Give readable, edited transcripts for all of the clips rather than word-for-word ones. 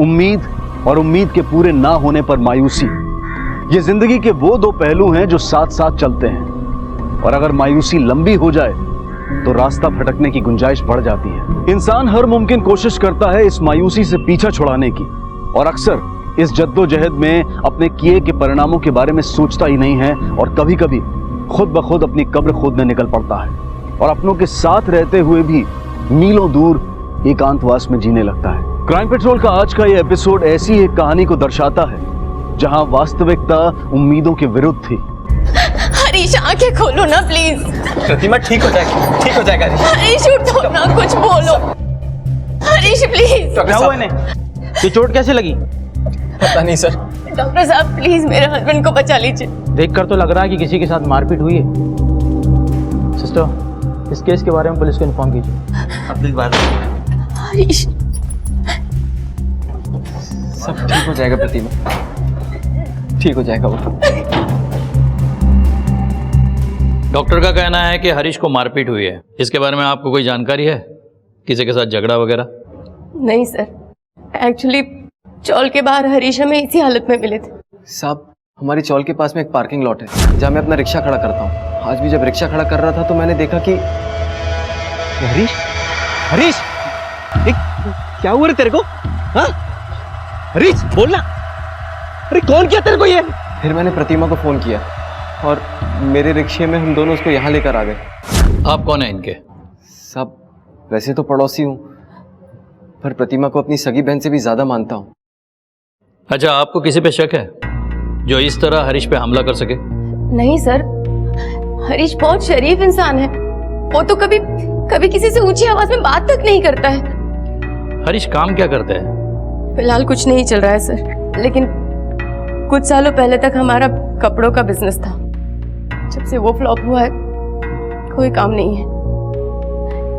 उम्मीद और उम्मीद के पूरे ना होने पर मायूसी, ये जिंदगी के वो दो पहलू हैं जो साथ साथ चलते हैं। और अगर मायूसी लंबी हो जाए तो रास्ता भटकने की गुंजाइश बढ़ जाती है। इंसान हर मुमकिन कोशिश करता है इस मायूसी से पीछा छुड़ाने की, और अक्सर इस जद्दोजहद में अपने किए के परिणामों के बारे में सोचता ही नहीं है, और कभी कभी खुद ब खुद अपनी कब्र खोदने निकल पड़ता है, और अपनों के साथ रहते हुए भी मीलों दूर एकांतवास में जीने लगता है। क्राइम पेट्रोल का आज का यह एपिसोड ऐसी एक कहानी को दर्शाता है जहां वास्तविकता उम्मीदों के विरुद्ध थी। हरीश, आंखें खोलो ना प्लीज। प्रतिमा ठीक हो जाएगा, ठीक हो जाएगा। हरीश उठो ना, कुछ बोलो। हरीश प्लीज। क्या हुआ इन्हें? ये चोट कैसे लगी? पता नहीं सर। डॉक्टर साहब प्लीज मेरे हस्बैंड को बचा लीजिए। देखकर तो लग रहा है कि किसी के साथ मारपीट हुई है। सिस्टर, इस केस के बारे में पुलिस को इन्फॉर्म कीजिए। अगली बार हरीश सब ठीक हो जाएगा। प्रतिमा ठीक हो जाएगा वो। डॉक्टर का कहना है कि हरीश को मारपीट हुई है। इसके बारे में आपको कोई जानकारी है? किसी के साथ झगड़ा वगैरह? नहीं सर, एक्चुअली चौल के बाहर हरीश हमें इसी हालत में मिले थे। साहब, हमारी चौल के पास में एक पार्किंग लॉट है जहाँ मैं अपना रिक्शा खड़ा करता हूँ। आज भी जब रिक्शा खड़ा कर रहा था तो मैंने देखा कि हरीश, हरीश, क्या हुआ रे तेरे को? हाँ? हरीश बोलना। अरे कौन किया तेरे को ये? फिर मैंने प्रतिमा को फोन किया और मेरे रिक्शे में हम दोनों उसको यहाँ लेकर आ गए। आप कौन है इनके? साहब, वैसे तो पड़ोसी हूँ, पर प्रतिमा को अपनी सगी बहन से भी ज्यादा मानता हूँ। अच्छा, आपको किसी पे शक है जो इस तरह हरीश पे हमला कर सके? नहीं सर, हरीश बहुत शरीफ इंसान है। वो तो कभी कभी किसी से ऊंची आवाज में बात तक नहीं करता है। हरीश काम क्या करते हैं? फिलहाल कुछ नहीं चल रहा है सर, लेकिन कुछ सालों पहले तक हमारा कपड़ों का बिजनेस था। जब से वो फ्लॉप हुआ है कोई काम नहीं है।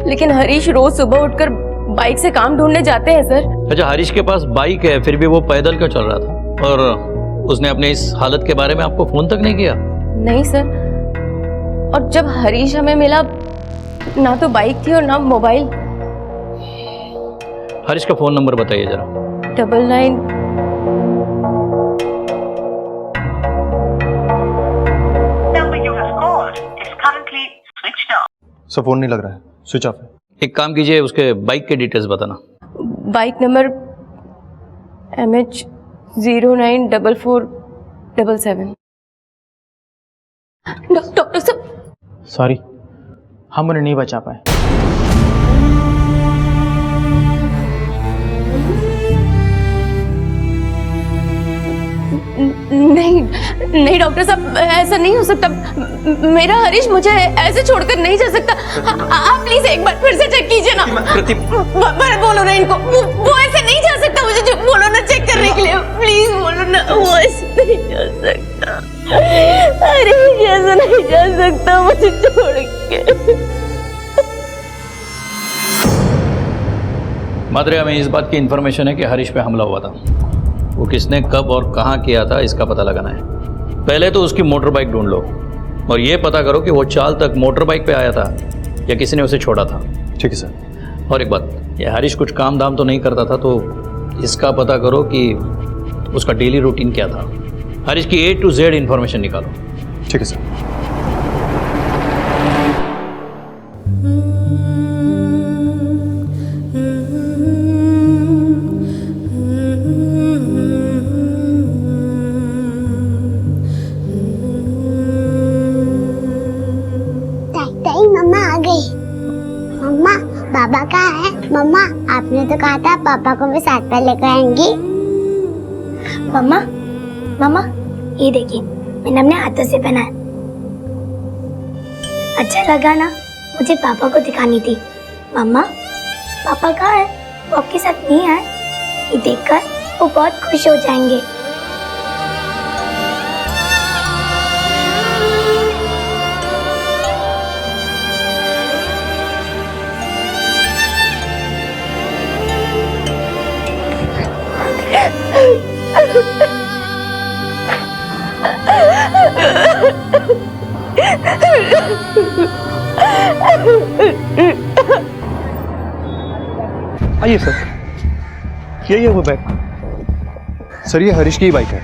लेकिन हरीश रोज सुबह उठकर बाइक से काम ढूंढने जाते हैं सर। अच्छा, हरीश के पास बाइक है, फिर भी वो पैदल क्यों चल रहा था? और उसने अपने इस हालत के बारे में आपको फोन तक नहीं किया? नहीं सर, और जब हरीश हमें मिला ना तो बाइक थी और ना मोबाइल। हरीश का फोन नंबर बताइए जरा। 99 सर फोन नहीं लग रहा है, स्विच ऑफ है। एक काम कीजिए, उसके बाइक के डिटेल्स बताना। Bike number MH094477। डॉक्टर साहब सॉरी, हम उन्हें नहीं बचा पाए। नहीं डॉक्टर साहब, ऐसा नहीं हो सकता। मेरा हरीश मुझे ऐसे छोड़कर नहीं जा सकता। आप प्लीज एक बार फिर से चेक कीजिए ना। बोलो ना इनको, वो ऐसे नहीं जा सकता। मुझे जो बोलो ना चेक करने के लिए, प्लीज बोलो ना। वो ऐसे नहीं जा सकता। हरीश ऐसे नहीं जा सकता मुझे छोड़ के। मात्रे, हमें इस बात की इंफॉर्मेशन है कि हरीश पे हमला हुआ था। वो किसने, कब और कहाँ किया था, इसका पता लगाना है। पहले तो उसकी मोटर बाइक ढूंढ लो और ये पता करो कि वो चाल तक मोटर बाइक पे आया था या किसी ने उसे छोड़ा था। ठीक है सर। और एक बात, ये हरीश कुछ काम धाम तो नहीं करता था, तो इसका पता करो कि उसका डेली रूटीन क्या था। हरीश की A to Z इंफॉर्मेशन निकालो। ठीक है सर। मम्मा आ गई। मम्मा, बाबा कहाँ है? मम्मा, आपने तो कहा था पापा को भी साथ में लेकर आएंगी। मम्मा, मम्मा, ये देखिए, मैंने अपने हाथों से पहना है। अच्छा लगा ना? मुझे पापा को दिखानी थी। मम्मा, पापा कहाँ है? वो आपके साथ नहीं आए? ये देखकर वो बहुत खुश हो जाएंगे। आइए सर, यही है वो बैग। सर ये हरीश की ही बाइक है,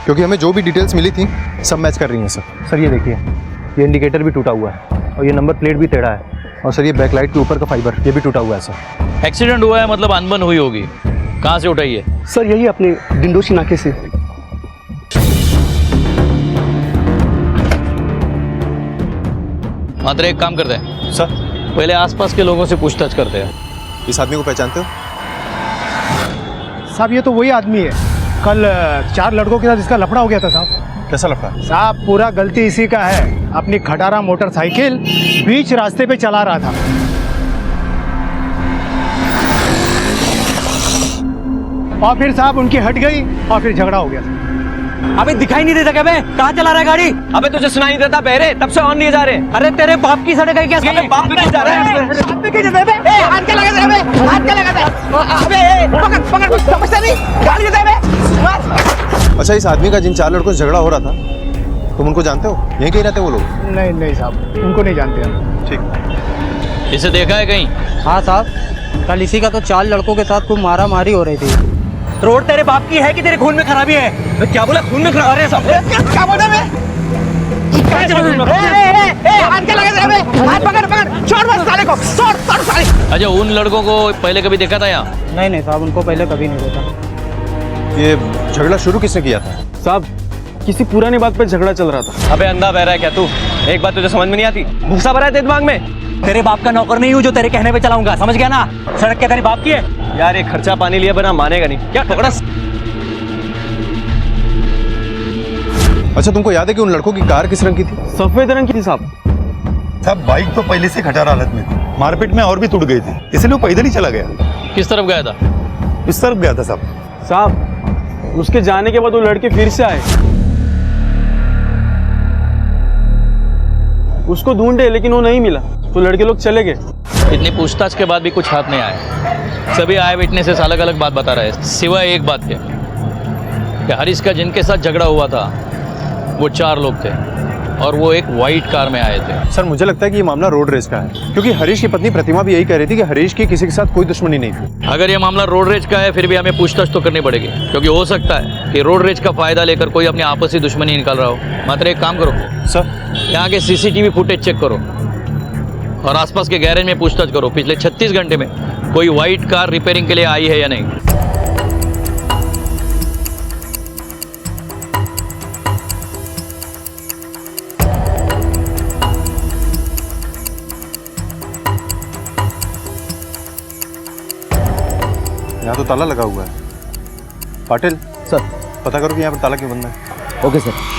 क्योंकि हमें जो भी डिटेल्स मिली थी सब मैच कर रही हैं सर। सर ये देखिए, ये इंडिकेटर भी टूटा हुआ है और ये नंबर प्लेट भी टेढ़ा है, और सर ये बैकलाइट के ऊपर का फाइबर ये भी टूटा हुआ है सर। एक्सीडेंट हुआ है मतलब अनबन हुई होगी। कहाँ से उठाई है? सर यही अपने डिंडोशी नाके से। मात्र एक काम करते हैं, सर पहले आसपास के लोगों से पूछताछ करते हैं। इस आदमी को पहचानते हो? साहब ये तो वही आदमी है, कल 4 लड़कों के साथ इसका लफड़ा हो गया था साहब। कैसा लफड़ा? साहब पूरा गलती इसी का है, अपनी खटारा मोटरसाइकिल बीच रास्ते पे चला रहा था और फिर साहब उनकी हट गई और फिर झगड़ा हो गया। अबे दिखाई नहीं देता क्या बे? कहाँ चला रहा है गाड़ी? अबे तुझे सुनाई नहीं देता बहरे? तब से ऑन नहीं जा रहे। अरे तेरे बाप की सड़क है क्या? बाप नहीं जा रहा है। हाथ क्या लगा दे बे? हाथ क्या लगा दे? अबे पकड़ पकड़ समझता नहीं, गाड़ी दे बे। अच्छा, इस आदमी का जिन 4 लड़कों से झगड़ा हो रहा था तुम उनको जानते हो? यहीं कहीं रहते वो लोग? नहीं नहीं साहब, उनको नहीं जानते हम। ठीक। इसे देखा है कहीं? हाँ साहब, कल इसी का तो 4 लड़कों के साथ खूब मारा मारी हो रही थी। रोड तेरे बाप की है कि तेरे खून में खराबी है? मैं क्या बोला? खून में खराबी है सब? क्या बोला मैं? हाथ क्या लगा दे बे? हाथ पकड़ पकड़, छोड़ बस साले को, छोड़ छोड़ साले। अच्छा, उन लड़कों को पहले कभी देखा था यहाँ? नहीं नहीं साहब, उनको पहले कभी नहीं देखा। ये झगड़ा शुरू किसने किया था? साहब किसी पुरानी बात पे झगड़ा चल रहा था। अबे अंधा बह रहा है क्या तू? एक बात तुझे समझ में नहीं आती? भूसा भरा है तेरे दिमाग में? तेरे बाप का नौकर नहीं हूँ जो तेरे कहने पे चलाऊंगा, समझ गया ना? सड़क क्या तेरे बाप की है? यार ये खर्चा पानी लिया बिना मानेगा नहीं क्या? पकड़ा। अच्छा, तुमको याद है कि उन लड़कों की कार किस रंग की थी? सफेद रंग की थी साहब। साहब बाइक तो पहले से खटारा हालत में थी, मारपीट में और भी टूट गई थी, इसलिए वो पैदल ही चला गया। किस तरफ गया था? इस तरफ गया था साहब। साहब उसके जाने के बाद वो लड़के फिर से आए, उसको ढूंढे लेकिन वो नहीं मिला, तो लड़के लोग चले गए। इतनी पूछताछ के बाद भी कुछ हाथ नहीं आया। सभी आए विटनेसेस अलग अलग बात बता रहे हैं, सिवाय एक बात के कि हरीश का जिनके साथ झगड़ा हुआ था वो 4 लोग थे और वो एक वाइट कार में आए थे। सर मुझे लगता है कि ये मामला रोड रेज का है, क्योंकि हरीश की पत्नी प्रतिमा भी यही कह रही थी कि हरीश की किसी के साथ कोई दुश्मनी नहीं थी। अगर ये मामला रोड रेज का है फिर भी हमें पूछताछ तो करनी पड़ेगी, क्योंकि हो सकता है कि रोड रेज का फायदा लेकर कोई अपनी आपसी दुश्मनी निकाल रहा हो। मात्र एक काम करो सर, यहाँ के सीसीटीवी फुटेज चेक करो और आसपास के गैरेज में पूछताछ करो पिछले 36 घंटे में कोई वाइट कार रिपेयरिंग के लिए आई है या नहीं। यहाँ तो ताला लगा हुआ है। पाटिल सर। पता करो कि यहाँ पर ताला क्यों बंद है। Okay sir.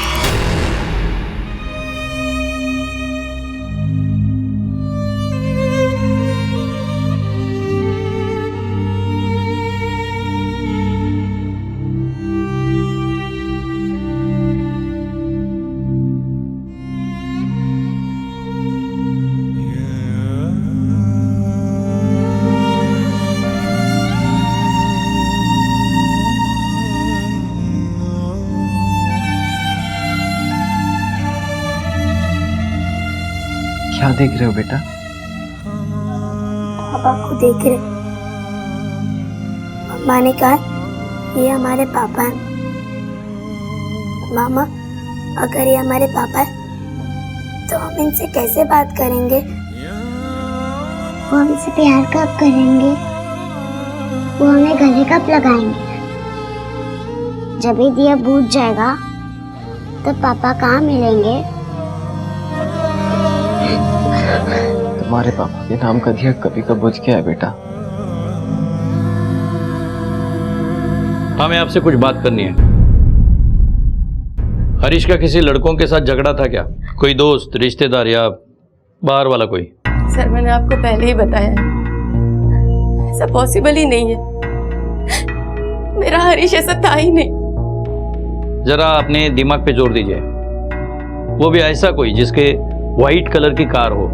क्या देख रहे हो बेटा? पापा को देख रहे। मम्मा ने कहा ये हमारे पापा हैं। मामा, अगर ये हमारे पापा हैं तो हम इनसे कैसे बात करेंगे? वो हमसे प्यार कब करेंगे? वो हमें गले कब लगाएंगे? जब ये दिया बुझ जाएगा तो पापा कहाँ मिलेंगे? तुम्हारे पापा के नाम का दिया कभी कब बुझ गया है बेटा। हमें आपसे कुछ बात करनी है। हरीश का किसी लड़कों के साथ झगड़ा था क्या? कोई दोस्त, रिश्तेदार या बाहर वाला कोई? सर मैंने आपको पहले ही बताया है, ऐसा पॉसिबल ही नहीं है। मेरा हरीश ऐसा था ही नहीं। जरा अपने दिमाग पे जोर दीजिए, वो भी ऐसा कोई जिसके व्हाइट कलर की कार हो।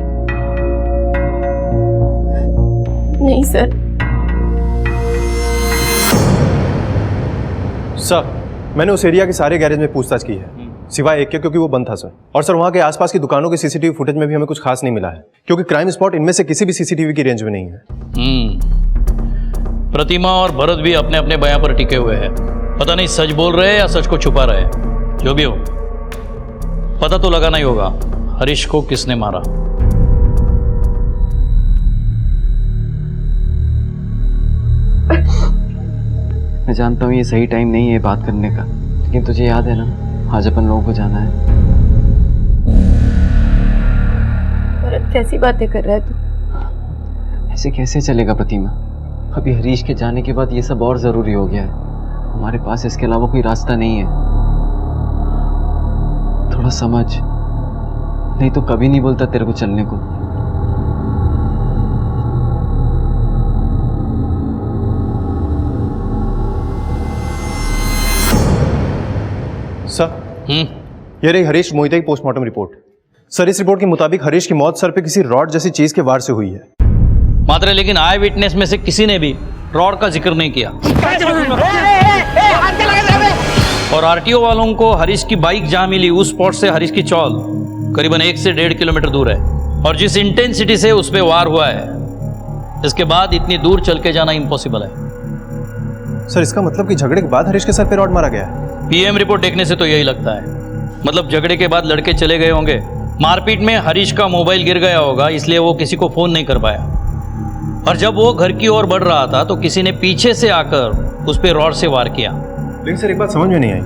नहीं सर। सर मैंने उस एरिया के सारे गैरेज में पूछताछ की है, सिवाय एक के, क्योंकि वो बंद था सर। और सर वहाँ के आसपास की दुकानों के सीसीटीवी फुटेज में भी हमें कुछ खास नहीं मिला है, क्योंकि क्राइम स्पॉट इनमें से किसी भी सीसीटीवी की रेंज में नहीं है। प्रतिमा और भरत भी अपने अपने बयां पर टिके हुए हैं। पता नहीं सच बोल रहे हैं या सच को छुपा रहे हैं। जो भी हो, पता तो लगाना ही होगा हरीश को किसने मारा। मैं जानता हूँ ये सही टाइम नहीं है बात करने का, लेकिन तुझे याद है ना आज अपन लोगों को जाना है। भरत कैसी बातें कर रहा है तू? ऐसे कैसे चलेगा प्रतिमा? अभी हरीश के जाने के बाद ये सब और जरूरी हो गया है। हमारे पास इसके अलावा कोई रास्ता नहीं है। थोड़ा समझ, नहीं तो कभी नहीं बोलता तेरे को चलने को। सर ये रही हरीश मोहिते की पोस्टमार्टम रिपोर्ट। सर इस रिपोर्ट के मुताबिक हरीश की मौत सर पे किसी रॉड जैसी चीज के वार से हुई है। मात्र लेकिन आई विटनेस में से किसी ने भी रॉड का जिक्र नहीं किया। और आरटीओ वालों को हरीश की बाइक जहां मिली उस स्पॉट से हरीश की चौल करीबन 1 से 1.5 किलोमीटर दूर है। और जिस इंटेंसिटी से उस पर वार हुआ है, इसके बाद इतनी दूर चल के जाना इम्पॉसिबल है। सर इसका मतलब कि झगड़े के बाद हरीश के सर पे रॉड मारा गया है। पीएम रिपोर्ट देखने से तो यही लगता है। मतलब झगड़े के बाद लड़के चले गए होंगे, मारपीट में हरीश का मोबाइल गिर गया होगा, इसलिए वो किसी को फोन नहीं कर पाया। और जब वो घर की ओर बढ़ रहा था तो किसी ने पीछे से आकर उस पर रॉड से वार किया। लेकिन सर एक बात समझ में नहीं आई,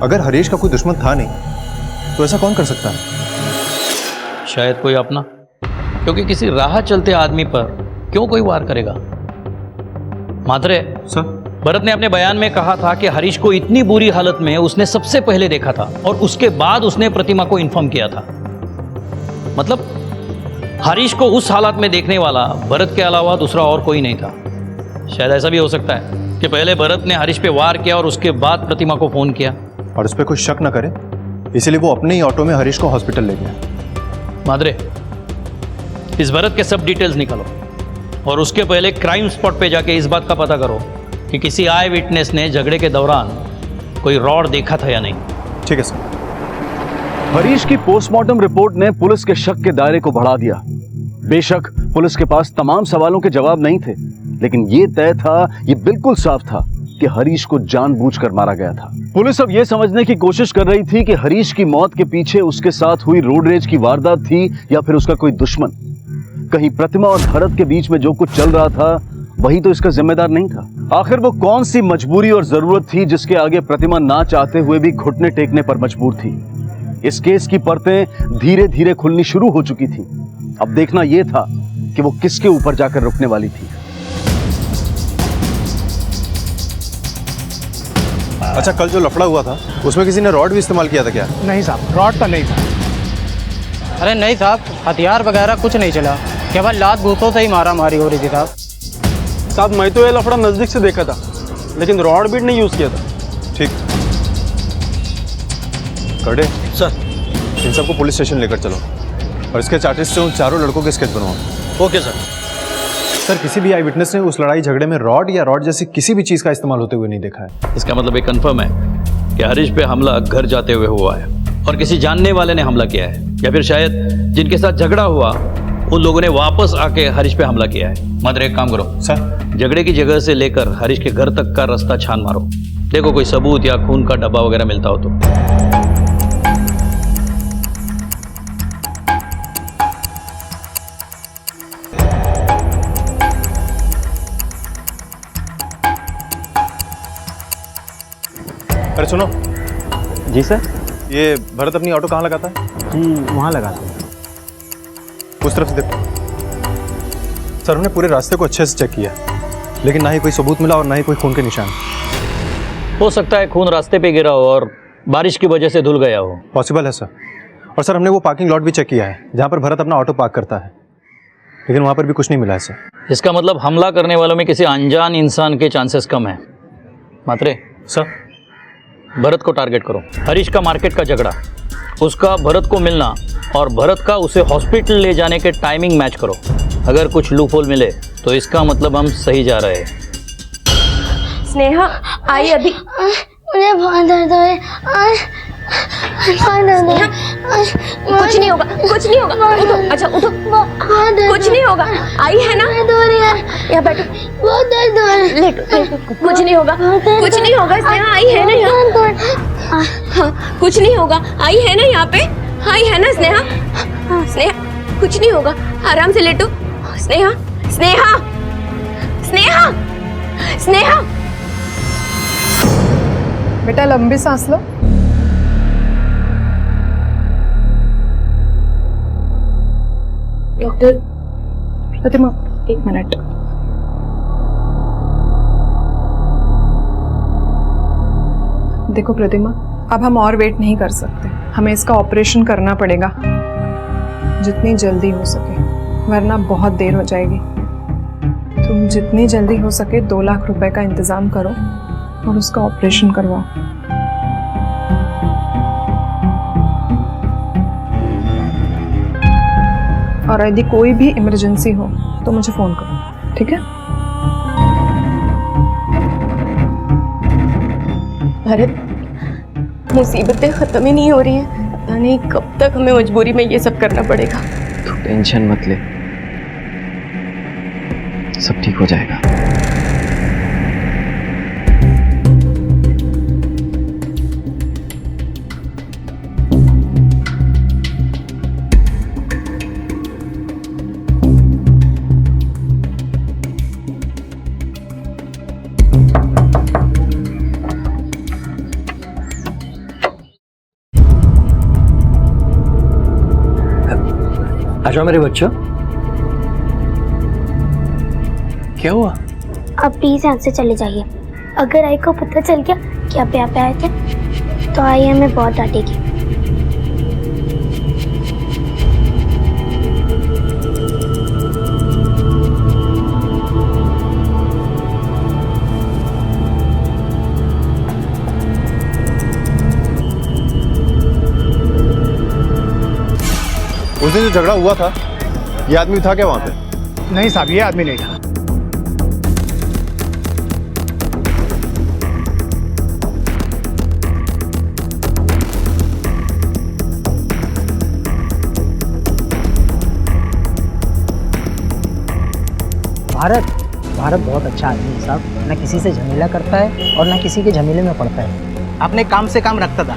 अगर हरीश का कोई दुश्मन था नहीं तो ऐसा कौन कर सकता है? शायद कोई अपना, क्योंकि किसी राह चलते आदमी पर क्यों कोई वार करेगा? मात्रे सर भरत ने अपने बयान में कहा था कि हरीश को इतनी बुरी हालत में उसने सबसे पहले देखा था और उसके बाद उसने प्रतिमा को इन्फॉर्म किया था। मतलब हरीश को उस हालत में देखने वाला भरत के अलावा दूसरा और कोई नहीं था। शायद ऐसा भी हो सकता है कि पहले भरत ने हरीश पे वार किया और उसके बाद प्रतिमा को फोन किया और उस पर कोई शक न करे, इसीलिए वो अपने ही ऑटो में हरीश को हॉस्पिटल ले गया। मादरे, इस भरत के सब डिटेल्स निकालो और उसके पहले क्राइम स्पॉट पे जाके इस बात का पता करो कि किसी आई विटनेस ने झगड़े के दौरान कोई रॉड देखा था या नहीं। ठीक है सर। हरीश की पोस्टमार्टम रिपोर्ट ने पुलिस के शक के दायरे को बढ़ा दिया। बेशक पुलिस के पास तमाम सवालों के जवाब नहीं थे, लेकिन यह तय था, यह बिल्कुल साफ था कि हरीश को जानबूझकर मारा गया था। पुलिस अब यह समझने की कोशिश कर रही थी कि हरीश की मौत के पीछे उसके साथ हुई रोड रेज की वारदात थी या फिर उसका कोई दुश्मन। कहीं प्रतिमा और भरत के बीच में जो कुछ चल रहा था वही तो इसका जिम्मेदार नहीं था। आखिर वो कौन सी मजबूरी और जरूरत थी जिसके आगे प्रतिमा ना चाहते हुए भी घुटने टेकने पर मजबूर थी? इस केस की परतें धीरे धीरे खुलनी शुरू हो चुकी थी। अब देखना यह था कि वो किसके ऊपर जाकर रुकने वाली थी। अच्छा, कल जो लफड़ा हुआ था उसमें किसी ने रॉड भी इस्तेमाल किया था क्या? नहीं साहब, रॉड तो नहीं था। अरे नहीं साहब, हथियार वगैरह कुछ नहीं चला, केवल लात घूसों से ही मारा मारी हो रही थी साहब। साहब मैं तो ये लफड़ा नजदीक से देखा था, लेकिन रॉड बीट नहीं यूज किया था। ठीक करडे सर, इन सबको पुलिस स्टेशन लेकर चलो और इसके चार्जेस से उन चारों लड़कों के स्केच बनवाओ। Okay sir. सर किसी भी आई विटनेस ने उस लड़ाई झगड़े में रॉड या रॉड जैसी किसी भी चीज का इस्तेमाल होते हुए नहीं देखा है। इसका मतलब ये कंफर्म है कि हरीश पे हमला घर जाते हुए हुआ है और किसी जानने वाले ने हमला किया है, या फिर शायद जिनके साथ झगड़ा हुआ उन लोगों ने वापस आके हरीश पे हमला किया है। मगर एक काम करो सर, झगड़े की जगह से लेकर हरीश के घर तक का रास्ता छान मारो, देखो कोई सबूत या खून का डब्बा वगैरह मिलता हो तो। अरे सुनो। जी सर। ये भरत अपनी ऑटो कहाँ लगाता है? वहाँ लगाते हैं। उस तरफ से देखो। सर हमने पूरे रास्ते को अच्छे से चेक किया, लेकिन ना ही कोई सबूत मिला और ना ही कोई खून के निशान। हो सकता है खून रास्ते पे गिरा हो और बारिश की वजह से धुल गया हो। पॉसिबल है सर। और सर हमने वो पार्किंग लॉट भी चेक किया है जहाँ पर भरत अपना ऑटो पार्क करता है, लेकिन वहाँ पर भी कुछ नहीं मिला है सर। इसका मतलब हमला करने वालों में किसी अनजान इंसान के चांसेस कम है। मात्रे सर, भरत को टारगेट करो। हरीश का मार्केट का झगड़ा, उसका भरत को मिलना और भरत का उसे हॉस्पिटल ले जाने के टाइमिंग मैच करो। अगर कुछ लूपहोल मिले तो इसका मतलब हम सही जा रहे हैं। स्नेहा आई अभी। मुझे बहुत दर्द हो रहा है। कुछ नहीं होगा, कुछ नहीं होगा। उठो, अच्छा उठो, कुछ नहीं होगा। आई है ना, यहाँ बैठो, बहुत दर्द हो रहा है। लेटो, कुछ नहीं होगा, कुछ नहीं होगा। स्नेहा आई है ना यहाँ? हाँ, कुछ नहीं होगा। आई है ना यहाँ पे? आई है ना स्नेहा? स्नेहा, कुछ नहीं होगा, आराम से लेटो। स्नेहा, स्नेहा, स्नेहा, स्नेहा। बेटा लंबी सांस लो। डॉक्टर प्रतिमा, 1 मिनट। देखो प्रतिमा, अब हम और वेट नहीं कर सकते, हमें इसका ऑपरेशन करना पड़ेगा जितनी जल्दी हो सके, वरना बहुत देर हो जाएगी। तुम जितनी जल्दी हो सके 2 लाख रुपए का इंतजाम करो और उसका ऑपरेशन करवाओ। और यदि कोई भी इमरजेंसी हो तो मुझे फोन करो, ठीक है? भरत, मुसीबतें खत्म ही नहीं हो रही हैं। पता नहीं कब तक हमें मजबूरी में ये सब करना पड़ेगा। तू टेंशन मत ले, सब ठीक हो जाएगा। आ जाओ मेरे बच्चों। क्या हुआ? आप प्लीज यहाँ से चले जाइए। अगर आई को पता चल गया कि आप यहाँ पे आए थे तो आई हमें बहुत डांटेगी। उस दिन जो झगड़ा हुआ था, ये आदमी था क्या वहां पे? नहीं साहब, ये आदमी नहीं था। भारत बहुत अच्छा आदमी है साहब, ना किसी से झमेला करता है और ना किसी के झमेले में पड़ता है। अपने काम से काम रखता था।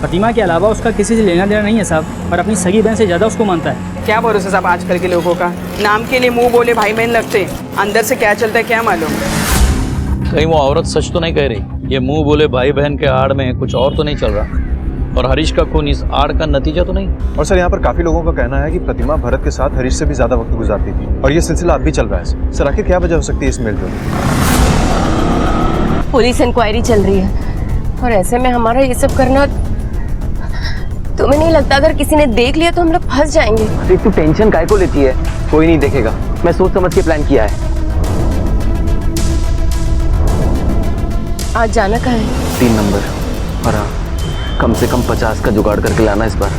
प्रतिमा के अलावा उसका किसी से लेना देना नहीं है साहब, और अपनी सगी बहन से ज़्यादा उसको मानता है। क्या भरोसा साहब आजकल के लोगों का, नाम के लिए मुंह बोले भाई बहन लगते, अंदर से क्या चलता है क्या मालूम। कहीं वो औरत सच तो नहीं कह रही? ये मुंह बोले भाई बहन के आड़ में कुछ और तो नहीं चल रहा? और हरीश का खून इस आड़ का नतीजा तो नहीं? और सर यहाँ पर काफी लोगों का कहना है कि प्रतिमा भरत के साथ हरीश से भी ज्यादा वक्त गुजारती थी, और ये सिलसिला अब भी चल रहा है। सर आखिर क्या वजह हो सकती है इस मेलजोल? पुलिस इंक्वायरी चल रही है, और ऐसे में हमारा ये सब करना, तुम्हें नहीं लगता अगर किसी ने देख लिया तो हम लोग फंस जाएंगे? अरे तू टेंशन काहे को लेती है? कोई नहीं देखेगा, मैं सोच समझ के प्लान किया है। आज जाना कहाँ है? 3 नंबर। और हाँ, कम से कम 50 का जुगाड़ करके लाना इस बार।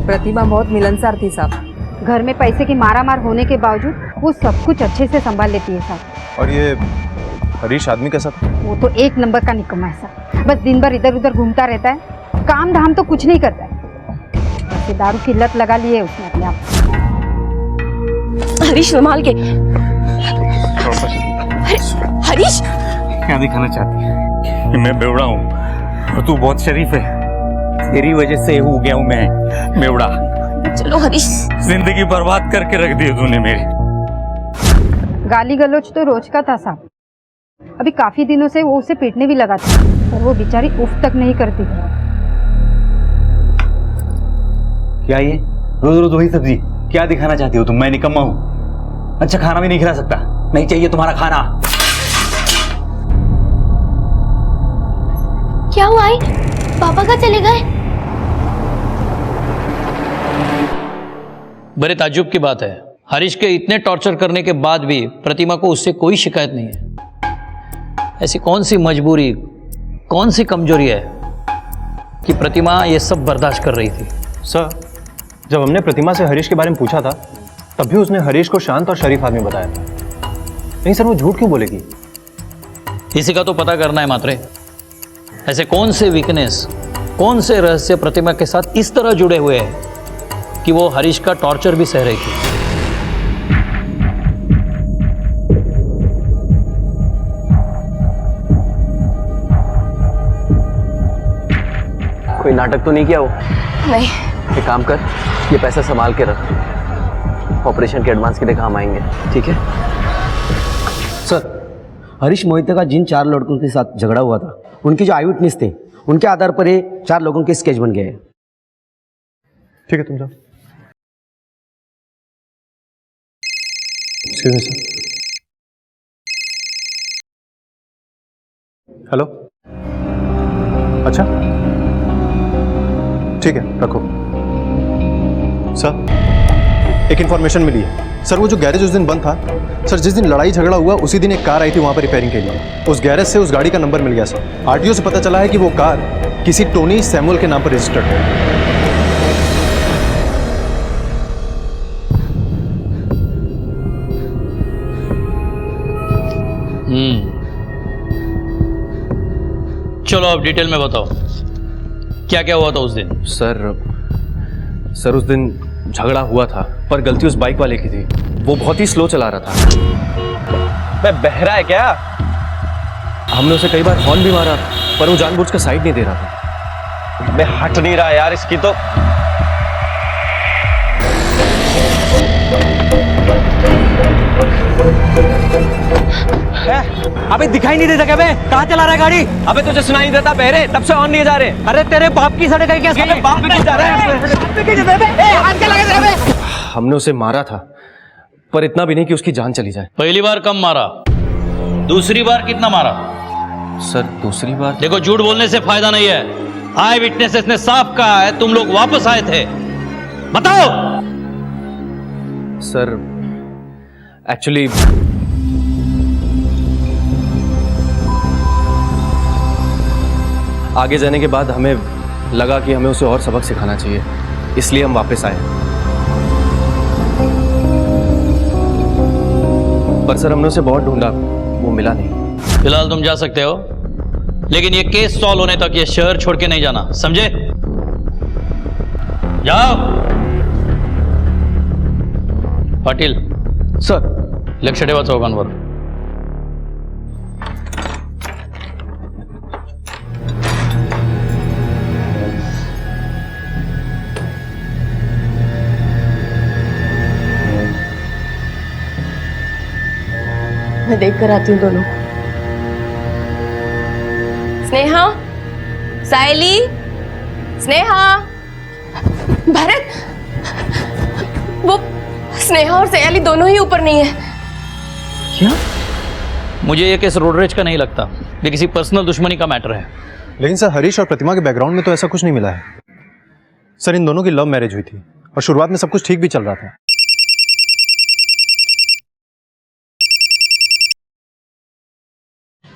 प्रतिमा बहुत मिलनसार थी साहब। घर में पैसे की मारामार होने के बावजूद वो सब कुछ अच्छे से संभाल लेती है साहब। और ये हरीश आदमी कैसा था? वो तो 1 नंबर का निकम्मा है साहब, बस दिन भर इधर उधर घूमता रहता है, काम धाम तो कुछ नहीं करता है। बस ये दारू की लत लगा ली है उसने अपने आप। हरीश संभाल के। हरीश क्या दिखाना चाहती है? कि मैं बेवड़ा हूँ और तू बहुत शरीफ है। तेरी वजह से हो गया हूँ मैं बेवड़ा। चलो हरीश। जिंदगी बर्बाद करके रख दी तूने मेरी। गाली गलौज तो रोज का था साहब, अभी काफी दिनों से वो उसे पीटने भी लगा था, और वो बेचारी उफ तक नहीं करती थी। क्या ये रोज रोज वही सब्जी? क्या दिखाना चाहती हो तुम? मैं निकम्मा हूँ? अच्छा खाना भी नहीं खिला सकता? नहीं चाहिए तुम्हारा खाना। क्या हुआ आई? पापा कहाँ चले गए? बड़े ताज्जुब की बात है, हरीश के इतने टॉर्चर करने के बाद भी प्रतिमा को उससे कोई शिकायत नहीं है। ऐसी कौन सी मजबूरी, कौन सी कमजोरी है कि प्रतिमा ये सब बर्दाश्त कर रही थी? सर, जब हमने प्रतिमा से हरीश के बारे में पूछा था, तब भी उसने हरीश को शांत और शरीफ आदमी बताया था। नहीं सर, वो झूठ क्यों बोलेगी? इसी का तो पता करना है मात्रे। ऐसे कौन से वीकनेस, कौन से रहस्य प्रतिमा के साथ इस तरह जुड़े हुए हैं कि वो हरीश का टॉर्चर भी सह रही थी? कोई नाटक तो नहीं किया वो? नहीं। एक काम कर, ये पैसा संभाल के रख, ऑपरेशन के एडवांस के लिए काम आएंगे, ठीक है? सर, हरीश मोहिते का जिन 4 लड़कों के साथ झगड़ा हुआ था, उनके जो आई विटनेस थे, उनके आधार पर ये 4 लोगों के स्केच बन गए हैं। ठीक है, तुम जाओ। Excuse me sir. हेलो। अच्छा, ठीक है, रखो। सर, एक इंफॉर्मेशन मिली है। सर, वो जो गैरेज उस दिन बंद था, सर जिस दिन लड़ाई झगड़ा हुआ उसी दिन एक कार आई थी वहाँ पर रिपेयरिंग के लिए। उस गैरेज से उस गाड़ी का नंबर मिल गया सर। आरटीओ से पता चला है कि वो कार किसी टोनी सैमुअल के नाम पर रजिस्टर्ड है। चलो अब डिटेल में बताओ, क्या क्या हुआ था उस दिन? सर उस दिन झगड़ा हुआ था, पर गलती उस बाइक वाले की थी। वो बहुत ही स्लो चला रहा था। मैं बहरा है क्या? हमने उसे कई बार हॉर्न भी मारा, पर वो जानबूझकर साइड नहीं दे रहा था। मैं हट नहीं रहा यार इसकी तो। अबे दिखाई नहीं देता क्या बे? कहाँ चला रहा है गाड़ी? अबे तुझे सुनाई नहीं देता बहरे? तब से ऑन लिए जा रहे। अरे तेरे बाप की सड़क है क्या? अबे बाप पे जा रहा है? हमने उसे मारा था, पर इतना भी नहीं कि उसकी जान चली जाए। पहली बार कम मारा, दूसरी बार कितना मारा? सर दूसरी बार देखो, झूठ बोलने से फायदा नहीं है। आई विटनेसेस ने साफ कहा है तुम लोग वापस आए थे। बताओ। सर एक्चुअली आगे जाने के बाद हमें लगा कि हमें उसे और सबक सिखाना चाहिए, इसलिए हम वापस आए। पर सर हमने उसे बहुत ढूंढा, वो मिला नहीं। फिलहाल तुम जा सकते हो, लेकिन ये केस सॉल्व होने तक ये शहर छोड़ के नहीं जाना, समझे? जाओ। पाटिल सर, लक्ष ठेवा चौकांवर. मैं देख कर आती हूँ दोनों। स्नेहा, सायली, स्नेहा, भरत, वो स्नेहा और सयाली दोनों ही ऊपर नहीं है। क्या? मुझे ये केस रोड रेज का नहीं लगता, ये किसी पर्सनल दुश्मनी का मैटर है। लेकिन सर हरीश और प्रतिमा के बैकग्राउंड में तो ऐसा कुछ नहीं मिला है। सर इन दोनों की लव मैरिज हुई थी और शुरुआत में सब कुछ ठीक भी चल रहा था।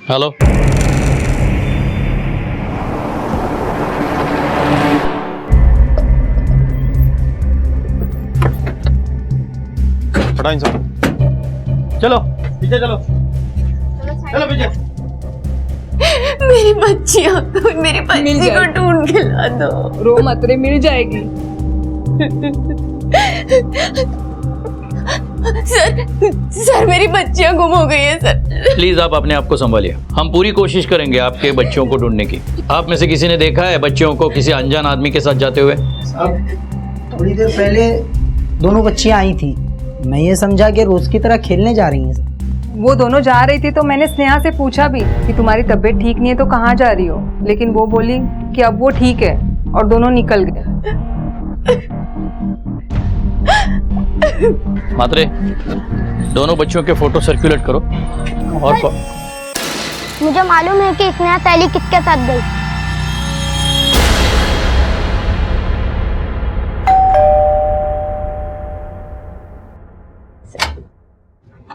हेलो, पढ़ा इन सब। चलो पीछे चलो, चलो पीछे। मेरी बच्चियां, मेरी बच्ची को ढूंढ के ला दो। रो मत रे, मिल जाएगी। सर मेरी बच्चियां गुम हो गई है सर। प्लीज आप अपने आप को संभालिए, हम पूरी कोशिश करेंगे आपके बच्चों को ढूंढने की। आप में से किसी ने देखा है बच्चों को किसी अनजान आदमी के साथ जाते हुए? अब थोड़ी देर पहले दोनों बच्चियां आई थी, मैं ये समझा कि रोज की तरह खेलने जा रही हैं। वो दोनों जा रही थी तो मैंने स्नेहा से पूछा भी कि तुम्हारी तबीयत ठीक नहीं है तो कहाँ जा रही हो, लेकिन वो बोली कि अब वो ठीक है और दोनों निकल गए। मात्रे, दोनों बच्चों के फोटो सर्कुलेट करो। और मुझे मालूम है कि स्नेहा सैली किसके साथ गई।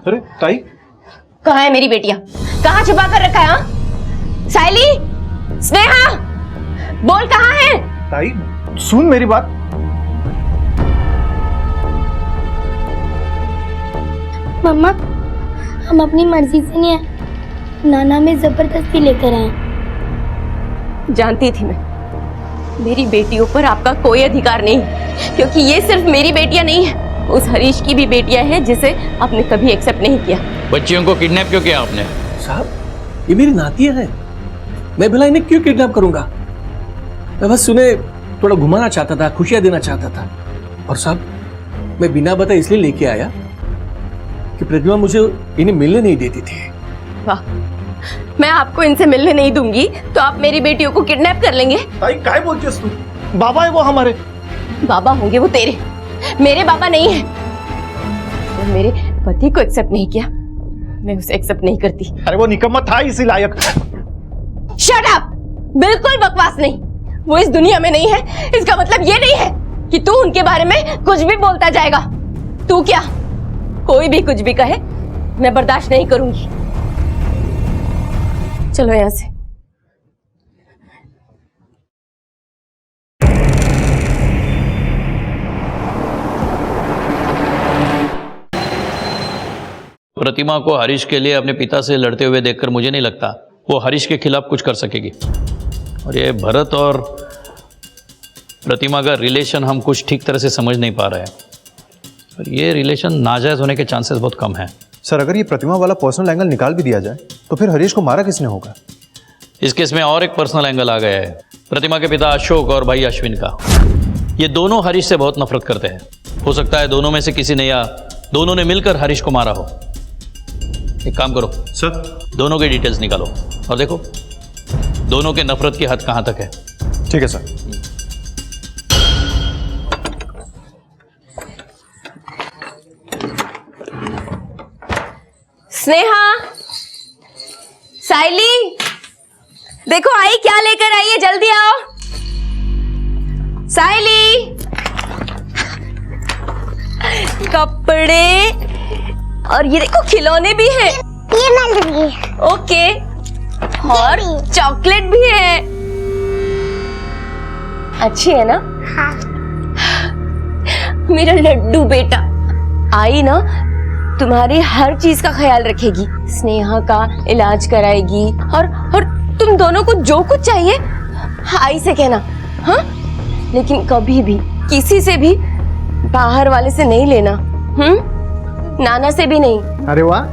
अरे ताई, कहाँ है मेरी बेटियां? कहाँ छुपा कर रखा है? हाँ? सायली, स्नेहा, बोल कहाँ है? ताई सुन मेरी बात। मम्मा, हम अपनी मर्जी से नहीं आए, नाना में जबरदस्ती लेकर आए। जानती थी मैं, मेरी बेटियों पर आपका कोई अधिकार नहीं, क्योंकि ये सिर्फ मेरी बेटियां नहीं है, उस हरीश की भी बेटियां हैं जिसे आपने कभी एक्सेप्ट नहीं किया। बच्चियों को किडनैप क्यों किया आपने? साहब ये मेरी नातियां हैं, मैं भला इन्हें क्यों किडनैप करूंगा? मैं बस उन्हें थोड़ा घुमाना चाहता था, खुशियां देना चाहता था। और साहब मैं बिना बताए इसलिए लेके आया कि प्रतिमा मुझे इन्हें मिलने नहीं देती थी। वाह, मैं आपको इनसे मिलने नहीं दूंगी तो आप मेरी बेटियों को किडनैप कर लेंगे? ताई काय बोलती है तू? बाबा है वो हमारे। बाबा होंगे वो तेरे, मेरे बाबा नहीं है। तो मेरे पति को एक्सेप्ट नहीं किया, मैं उसे एक्सेप्ट नहीं करती। अरे वो निकम्मा था इसी लायक। Shut up! बिल्कुल बकवास नहीं। वो इस दुनिया में नहीं है, इसका मतलब ये नहीं है कि तू उनके बारे में कुछ भी बोलता जाएगा। तू क्या, कोई भी कुछ भी कहे, मैं बर्दाश्त नहीं करूंगी। चलो यहां से। प्रतिमा को हरीश के लिए अपने पिता से लड़ते हुए देखकर मुझे नहीं लगता वो हरीश के खिलाफ कुछ कर सकेगी। और ये भरत और प्रतिमा का रिलेशन हम कुछ ठीक तरह से समझ नहीं पा रहे हैं, और ये रिलेशन नाजायज होने के चांसेस बहुत कम हैं। सर अगर ये प्रतिमा वाला पर्सनल एंगल निकाल भी दिया जाए तो फिर हरीश को मारा किसने होगा? इस केस में और एक पर्सनल एंगल आ गया है, प्रतिमा के पिता अशोक और भाई अश्विन का। ये दोनों हरीश से बहुत नफरत करते हैं। हो सकता है दोनों में से किसी ने या दोनों ने मिलकर हरीश को मारा हो। एक काम करो सर, दोनों की डिटेल्स निकालो और देखो दोनों के नफरत की हद कहां तक है। ठीक है सर। स्नेहा, साइली, देखो आई क्या लेकर आई है, जल्दी आओ। साइली, कपड़े और ये देखो खिलौने भी हैं। ये मैं लूंगी। ओके, और चॉकलेट भी है। अच्छी है ना? हाँ। मेरा लड्डू बेटा, आई ना तुम्हारी हर चीज का ख्याल रखेगी, स्नेहा का इलाज कराएगी, और तुम दोनों को जो कुछ चाहिए आई से कहना, हाँ? लेकिन कभी भी किसी से भी बाहर वाले से नहीं लेना, नाना से भी नहीं। अरे वाह,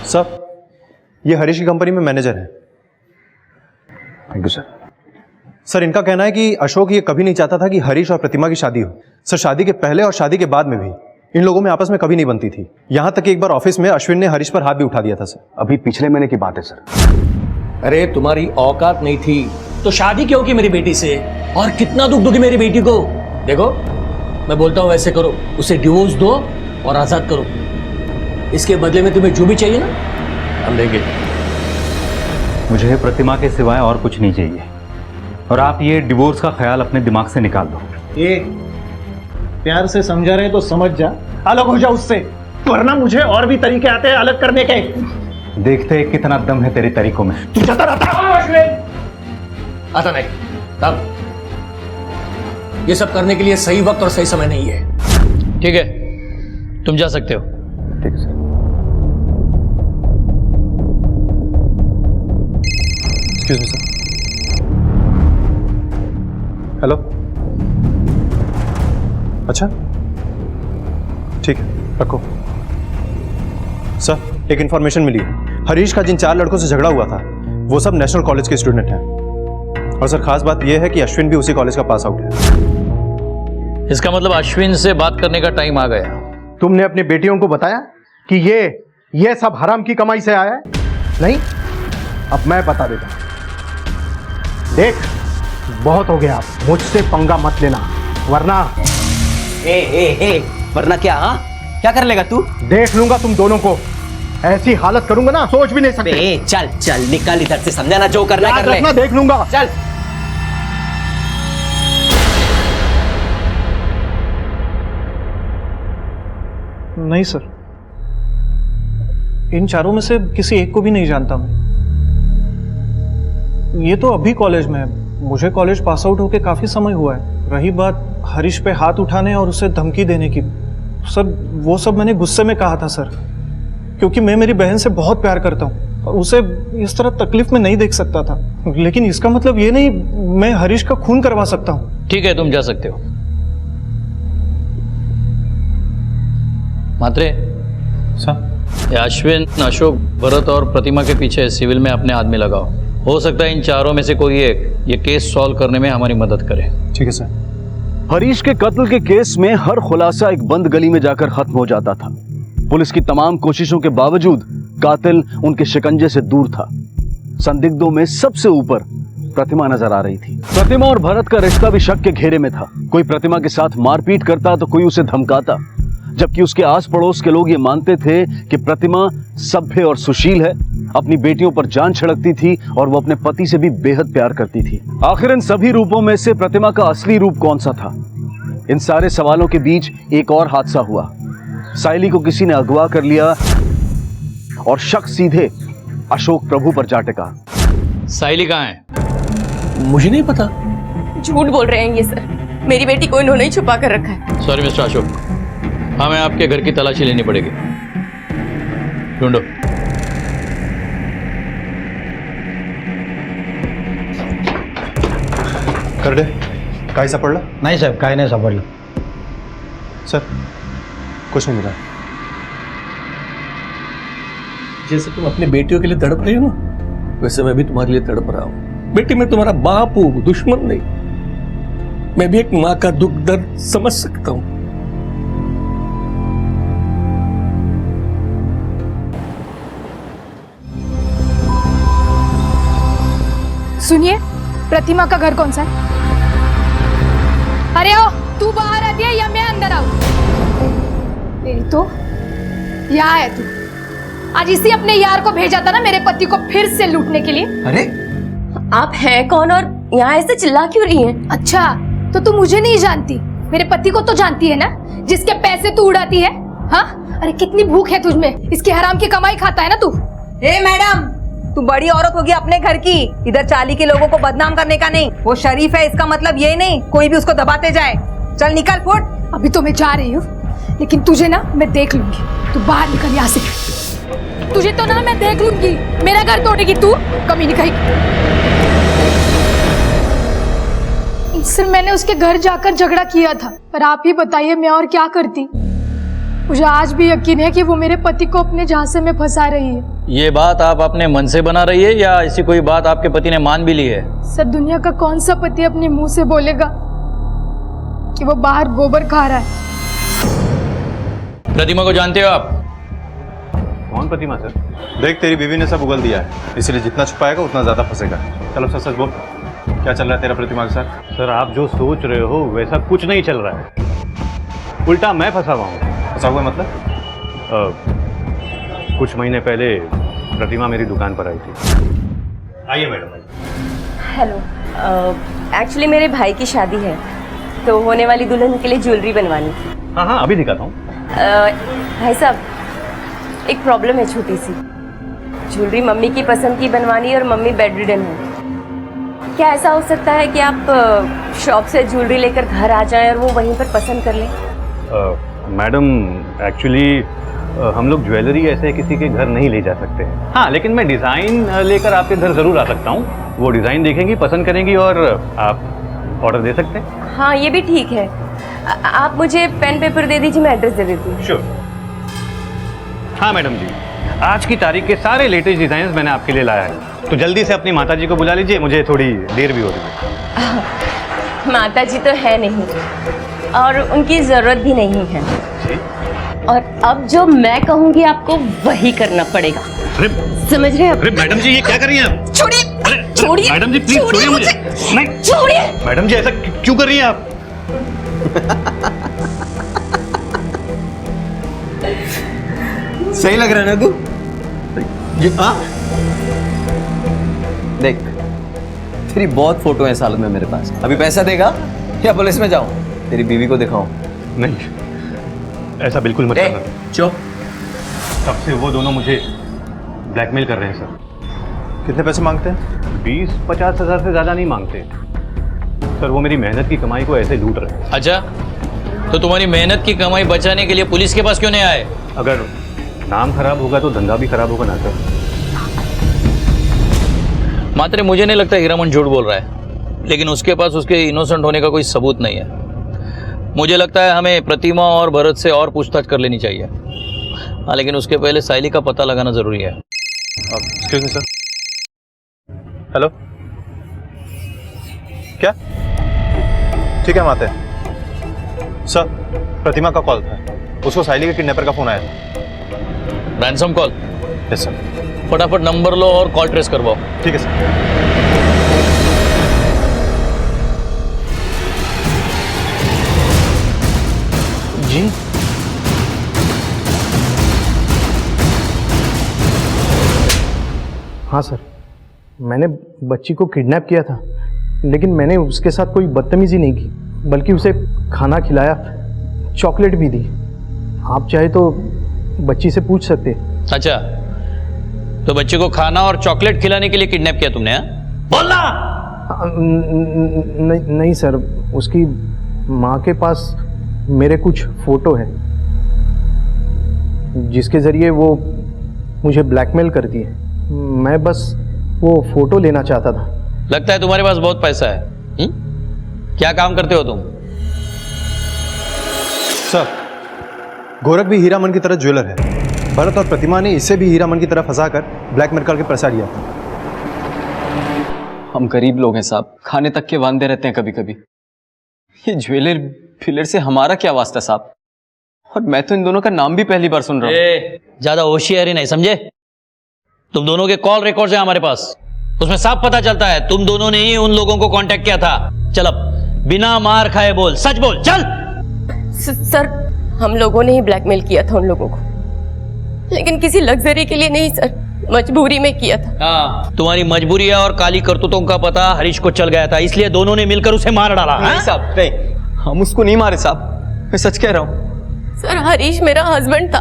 सर ये हरीश की कंपनी में मैनेजर है। Thank you sir. सर इनका कहना है कि अशोक ये कभी नहीं चाहता था कि हरीश और प्रतिमा की शादी हो। सर शादी के पहले और शादी के बाद में भी इन लोगों में आपस में कभी नहीं बनती थी। यहां तक कि एक बार ऑफिस में अश्विन ने हरीश पर हाथ भी उठा दिया था। सर अभी पिछले महीने की बात है सर। अरे तुम्हारी औकात नहीं थी तो शादी क्यों की मेरी बेटी से? और कितना दुख दोगी मेरी बेटी को? देखो मैं बोलता हूं वैसे करो, उसे डिवोर्स दो और आजाद करो। इसके बदले में तुम्हें जो भी चाहिए ना हम देंगे। मुझे प्रतिमा के सिवाय और कुछ नहीं चाहिए, और आप ये डिवोर्स का ख्याल अपने दिमाग से निकाल दो। ये प्यार से समझा रहे तो समझ जा, अलग हो जा उससे, वरना मुझे और भी तरीके आते हैं अलग करने के। देखते हैं कितना दम है तेरे तरीकों में। तू जाता रहता आता नहीं। तब ये सब करने के लिए सही वक्त और सही समय नहीं है। ठीक है, तुम जा सकते हो। ठीक है sir. Excuse me sir. Hello, अच्छा ठीक है रखो। सर एक इंफॉर्मेशन मिली है, हरीश का जिन 4 लड़कों से झगड़ा हुआ था वो सब नेशनल कॉलेज के स्टूडेंट हैं। और सर खास बात यह है कि अश्विन भी उसी कॉलेज का पास आउट है। इसका मतलब अश्विन से बात करने का टाइम आ गया। तुमने अपनी बेटियों को बताया कि ये सब हराम की कमाई से आया है? नहीं, अब मैं बता देता हूं। देख बहुत हो गया, मुझसे पंगा मत लेना वरना वरना क्या? हाँ क्या कर लेगा तू? देख लूंगा तुम दोनों को, ऐसी हालत करूंगा ना सोच भी नहीं सकते। चल चल निकल इधर से, समझाना जो करना है कर ले। देख लूंगा। चल। नहीं सर, इन चारों में से किसी एक को भी नहीं जानता मैं। ये तो अभी कॉलेज में है, मुझे कॉलेज पास आउट होके काफी समय हुआ है। रही बात हरीश पे हाथ उठाने और उसे धमकी देने की, सर वो सब मैंने गुस्से में कहा था सर, क्योंकि मैं मेरी बहन से बहुत प्यार करता हूँ और उसे इस तरह तकलीफ में नहीं देख सकता था। लेकिन इसका मतलब ये नहीं मैं हरीश का खून करवा सकता हूँ। ठीक है, तुम जा सकते हो। मात्रे सर, ये अश्विन, अशोक, भरत और प्रतिमा के पीछे सिविल में अपने आदमी लगाओ। हो सकता है इन चारों में से कोई एक ये केस सॉल्व करने में हमारी मदद करे। ठीक है सर। हरीश के कत्ल के केस में हर खुलासा एक बंद गली में जाकर खत्म हो जाता था। पुलिस की तमाम कोशिशों के बावजूद कातिल उनके शिकंजे से दूर था। संदिग्धों में सबसे ऊपर प्रतिमा नजर आ रही थी। प्रतिमा और भरत का रिश्ता भी शक के घेरे में था। कोई प्रतिमा के साथ मारपीट करता तो कोई उसे धमकाता, जबकि उसके आस पड़ोस के लोग ये मानते थे कि प्रतिमा सभ्य और सुशील है, अपनी बेटियों पर जान छिड़कती थी और वो अपने पति से भी बेहद प्यार करती थी। आखिर इन सभी रूपों में से प्रतिमा का असली रूप कौन सा था? इन सारे सवालों के बीच एक और हादसा हुआ। साइली को किसी ने अगवा कर लिया और शक सीधे अशोक प्रभु पर जा टिका। साइली कहाँ है? मुझे नहीं पता। झूठ बोल रहे हैं ये सर, मेरी बेटी को इन्होंने ही छुपा कर रखा है। सॉरी मिस्टर अशोक, हमें आपके घर की तलाशी लेनी पड़ेगी। ढूंढो। कर दे। काय सापडला? नाही साहेब, काय नाही सापडलं। सर, कुछ नहीं मिला। जैसे तुम अपनी बेटियों के लिए तड़प रही हो ना, वैसे मैं भी तुम्हारे लिए तड़प रहा हूं। बेटी, मैं तुम्हारा बाप हूं, दुश्मन नहीं। मैं भी एक माँ का दुख दर्द समझ सकता हूं। सुनिए, प्रतिमा का घर कौन सा है? अरे ओ, तू बाहर आती है या मैं अंदर आऊं? तो यहाँ है तू। आज इसी अपने यार को भेजा था ना मेरे पति को फिर से लूटने के लिए। अरे आप हैं कौन और यहाँ ऐसे चिल्ला क्यों रही हैं? अच्छा, तो तू मुझे नहीं जानती, मेरे पति को तो जानती है ना, जिसके पैसे तू उड़ाती है। हाँ, अरे कितनी भूख है तुझमें, इसकी हराम की कमाई खाता है ना तू। ए मैडम, तू बड़ी औरत होगी अपने घर की, इधर चाली के लोगों को बदनाम करने का नहीं। वो शरीफ है, इसका मतलब ये नहीं कोई भी उसको दबाते जाए। चल निकल, फुट। अभी तो मैं जा रही हूँ, लेकिन तुझे ना मैं देख लूंगी। तू बाहर निकल यहाँ से। तुझे तो ना मैं देख लूंगी, मेरा घर तोड़ेगी तू, कमी नहीं कहीं। सर, मैंने उसके घर जाकर झगड़ा किया था, पर आप ही बताइए मैं और क्या करती। मुझे आज भी यकीन है कि वो मेरे पति को अपने झांसे में फंसा रही है। ये बात आप अपने मन से बना रही है या ऐसी कोई बात आपके पति ने मान भी ली है? सर, दुनिया का कौन सा पति अपने मुंह से बोलेगा कि वो बाहर गोबर खा रहा है। प्रतिमा को जानते हो आप? कौन प्रतिमा सर? देख, तेरी बीवी ने सब उगल दिया है, इसलिए जितना छुपाएगा उतना ज्यादा फंसेगा। चलो सच सच बोल, क्या चल रहा है तेरा प्रतिमा के साथ? सर, आप जो सोच रहे हो वैसा कुछ नहीं चल रहा है, उल्टा मैं फंसा हुआ हूँ। फंसा हुआ मतलब? कुछ महीने पहले प्रतिमा मेरी दुकान पर आई थी। आइए मैडम। हेलो, एक्चुअली मेरे भाई की शादी है, तो होने वाली दुल्हन के लिए ज्वेलरी बनवानी थी। हाँ हाँ, अभी दिखाता हूँ। भाई साहब, एक प्रॉब्लम है छोटी सी। ज्वेलरी मम्मी की पसंद की बनवानी है और मम्मी बेड रिडन है। क्या ऐसा हो सकता है कि आप शॉप से ज्वेलरी लेकर घर आ जाएं और वो वहीं पर पसंद कर लें? मैडम, एक्चुअली हम लोग ज्वेलरी ऐसे किसी के घर नहीं ले जा सकते। हाँ, लेकिन मैं डिज़ाइन लेकर आपके घर ज़रूर आ सकता हूँ। वो डिज़ाइन देखेंगी, पसंद करेंगी और आप ऑर्डर दे सकते हैं। हाँ, ये भी ठीक है। आप मुझे पेन पेपर दे दीजिए, मैं एड्रेस दे देती हूँ। श्योर। हाँ मैडम जी, आज की तारीख के सारे लेटेस्ट डिज़ाइन मैंने आपके लिए लाया है, तो जल्दी से अपनी माता जी को बुला लीजिए, मुझे थोड़ी देर भी हो रही है। माता जी तो है नहीं और उनकी ज़रूरत भी नहीं है जी? और अब जो मैं कहूँगी आपको वही करना पड़ेगा, समझ रहे हैं? अरे मैडम जी, ये क्या कर रही हैं आप? छोड़िए, छोड़िए मैडम जी, प्लीज छोड़िए मुझे। नहीं, छोड़िए। मैडम जी, ऐसा क्यों कर रही हैं आप? सही लग रहा है ना तू? हाँ, देख, तेरी बहुत फोटो है साल में मेरे पास। अभी पैसा देगा या पुलिस में जाऊं, तेरी बीवी को दिखाऊं? नहीं, ऐसा बिल्कुल मत करना। चुप। तब से वो दोनों मुझे ब्लैकमेल कर रहे हैं सर। कितने पैसे मांगते हैं? 20-50 हज़ार से ज़्यादा नहीं मांगते सर। वो मेरी मेहनत की कमाई को ऐसे लूट रहे हैं। अच्छा, तो तुम्हारी मेहनत की कमाई बचाने के लिए पुलिस के पास क्यों नहीं आए? अगर नाम खराब होगा तो धंधा भी खराब होगा ना सर। मात्र मुझे नहीं लगता हीरामन झूठ बोल रहा है, लेकिन उसके पास उसके इनोसेंट होने का कोई सबूत नहीं है। मुझे लगता है हमें प्रतिमा और भरत से और पूछताछ कर लेनी चाहिए। हाँ, लेकिन उसके पहले साइली का पता लगाना जरूरी है। Excuse me sir. हेलो, क्या? ठीक है, हम आते हैं। सर, प्रतिमा का कॉल था, उसको साइली के किडनैपर का फोन आया था। Ransom call? Yes sir. फटाफट नंबर लो और कॉल ट्रेस करवाओ। ठीक है सर। जी, हाँ सर, मैंने बच्ची को किडनैप किया था, लेकिन मैंने उसके साथ कोई बदतमीजी नहीं की, बल्कि उसे खाना खिलाया, चॉकलेट भी दी। आप चाहे तो बच्ची से पूछ सकते। अच्छा, तो बच्चे को खाना और चॉकलेट खिलाने के लिए किडनैप किया तुमने? बोलना। नहीं सर, उसकी माँ के पास मेरे कुछ फोटो हैं जिसके जरिए वो मुझे ब्लैकमेल करती है। मैं बस वो फोटो लेना चाहता था। लगता है तुम्हारे पास बहुत पैसा है। क्या काम करते हो तुम? सर, गोरख भी हीरामन की तरह ज्वेलर है। भरत और प्रतिमा ने इसे भी हीरामन की तरह फंसाकर ब्लैकमेल करके पैसा लिया था। हम गरीब लोग हैं साहब, खाने तक के वांदे रहते हैं कभी कभी। ये ज्वेलर फिलर से हमारा क्या वास्ता साहब? और मैं तो इन दोनों का नाम भी पहली बार सुन रहा हूँ। ज्यादा होशियारी नहीं, समझे? तुम दोनों के कॉल रिकॉर्ड्स हैं हमारे पास, उसमें साफ पता चलता है तुम दोनों ने ही उन लोगों को कांटेक्ट किया था। चल अब बिना मार खाए बोल, सच बोल, चल। सर, हम लोगों ने ही ब्लैकमेल किया था उन लोगों को, लेकिन किसी लग्जरी के लिए नहीं सर, मजबूरी में किया था। हाँ, तुम्हारी मजबूरी और काली करतूतों का पता हरीश को चल गया था, इसलिए दोनों ने मिलकर उसे मार डाला। नहीं साहब, नहीं, हम उसको नहीं मारे साहब, मैं सच कह रहा हूँ। सर, हरीश मेरा हस्बैंड था,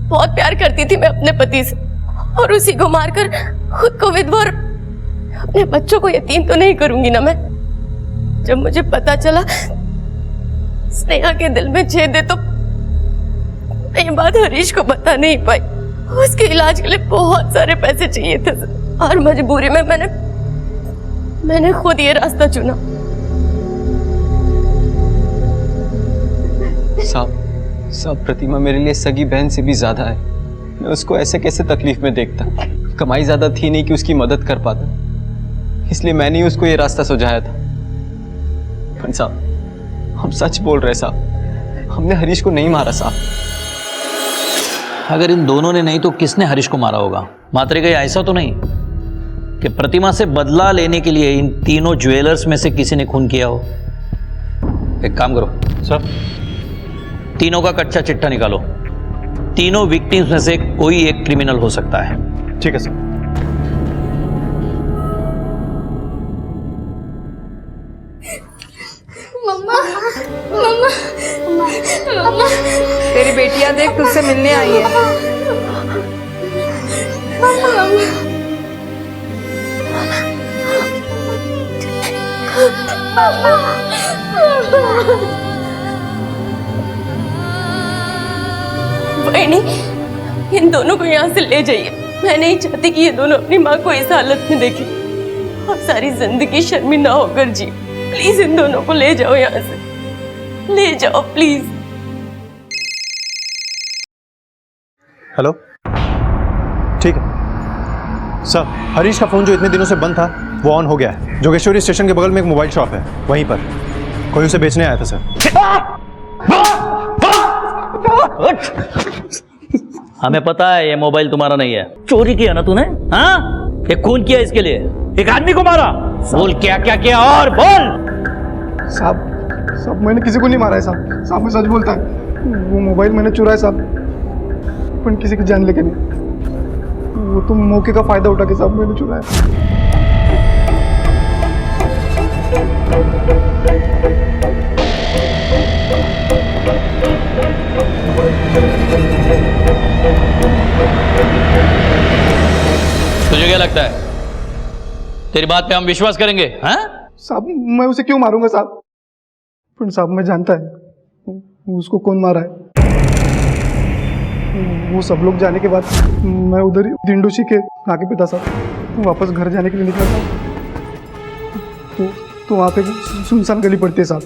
बहुत प्यार करती थी मैं अपने पति से, और उसी को मारकर खुद को विधवा और अपने बच्चों को यतीम तो नहीं करूंगी ना मैं। जब मुझे पता चला स्नेहा के दिल में छेद है, तो ये बात हरीश को बता नहीं पाई। उसके इलाज के लिए बहुत सारे पैसे चाहिए थे सर, और मजबूरी में मैंने खुद ये रास्ता चुना। साहब, प्रतिमा मेरे लिए सगी बहन से भी ज्यादा है। मैं उसको ऐसे कैसे तकलीफ में देखता? कमाई ज्यादा थी नहीं कि उसकी मदद कर पाता, इसलिए मैंने ही उसको ये रास्ता सुझाया था। पर साहब, हम सच बोल रहे साहब, हमने हरीश को नहीं मारा साहब। अगर इन दोनों ने नहीं तो किसने हरीश को मारा होगा? मात्रे कहीं ऐसा तो नहीं कि प्रतिमा से बदला लेने के लिए इन तीनों ज्वेलर्स में से किसी ने खून किया हो? एक काम करो सर, तीनों का कच्चा चिट्ठा निकालो। तीनों विक्टिम्स में से कोई एक क्रिमिनल हो सकता है। ठीक है सर। मम्मा, मम्मा, मम्मा, तेरी बेटियां देख तुझसे मिलने आई है। बहनी, इन दोनों को यहाँ से ले जाइए। मैं नहीं चाहती कि ये दोनों अपनी माँ को इस हालत में देखें और सारी जिंदगी शर्मिंदा होकर जी। प्लीज इन दोनों को ले जाओ यहाँ से, ले जाओ प्लीज। हेलो, ठीक है सर। हरीश का फोन जो इतने दिनों से बंद था वो ऑन हो गया है। जोगेश्वरी स्टेशन के बगल में एक मोबाइल शॉप है, वहीं पर कोई उसे बेचने आया था सर। हमें पता है ये मोबाइल तुम्हारा नहीं है। चोरी किया ना तूने? हाँ, ये खून किया इसके लिए, एक आदमी को मारा। बोल क्या क्या किया और बोल। साहब, मैंने किसी को नहीं मारा है साहब। साहब, मैं सच बोलता है, वो मोबाइल मैंने चुराया साहब, पर किसी की जान लेके नहीं। वो तो मौके का फायदा उठा के साहब मैंने चुराया। तुझे क्या लगता है तेरी बात पे हम विश्वास करेंगे? हाँ साहब, मैं उसे क्यों मारूंगा साहब? पर साहब, मैं जानता है उसको कौन मारा है। वो सब लोग जाने के बाद मैं उधर ही दिंडोशी के आगे पे था साहब, वापस घर जाने के लिए निकला था। तो वहाँ पे सुनसान गली पड़ती है साहब,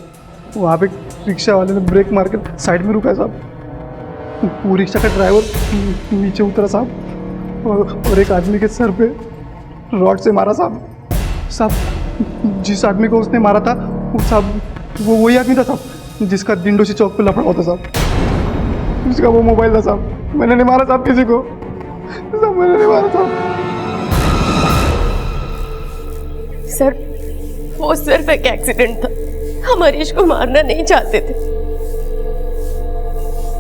वहाँ पे रिक्शा वाले ने ब्रेक मार कर साइड में रुका है साहब। वो रिक्शा का ड्राइवर नीचे उतरा साहब और एक आदमी के सर पे रॉड से मारा साहब। जिस आदमी को उसने मारा था वो साहब वो वही आदमी था साहब जिसका दिंडोशी चौक पे लफड़ा होता साहब, जिसका वो मोबाइल था साहब। मैंने नहीं मारा साहब किसी को, साहब मैंने नहीं मारा साहब। सर वो सिर्फ एक एक्सीडेंट था, हम हरीश को मारना नहीं चाहते थे।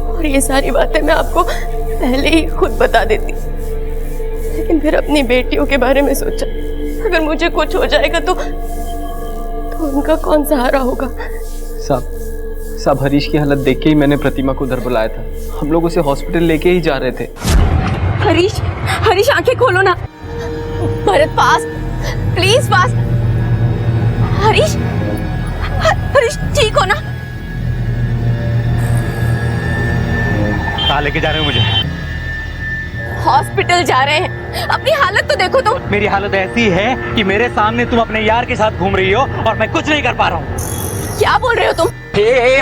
और ये सारी बातें मैं आपको पहले ही खुद बता देती, लेकिन फिर अपनी बेटियों के बारे में सोचा, अगर मुझे कुछ हो जाएगा तो उनका कौन सहारा होगा। साहब हरीश की हालत देख के ही मैंने प्रतिमा को उधर बुलाया था। हम लोग उसे हॉस्पिटल लेके ही जा रहे थे। हरीश आंखें खोलो ना। Bharat fast, please fast. Harish ठीक हो ना? कहाँ लेके जा रहे हो मुझे? हॉस्पिटल जा रहे हैं। अपनी हालत तो देखो तुम। मेरी हालत ऐसी है कि मेरे सामने तुम अपने यार के साथ घूम रही हो और मैं कुछ नहीं कर पा रहा हूँ। क्या बोल रहे हो तुम?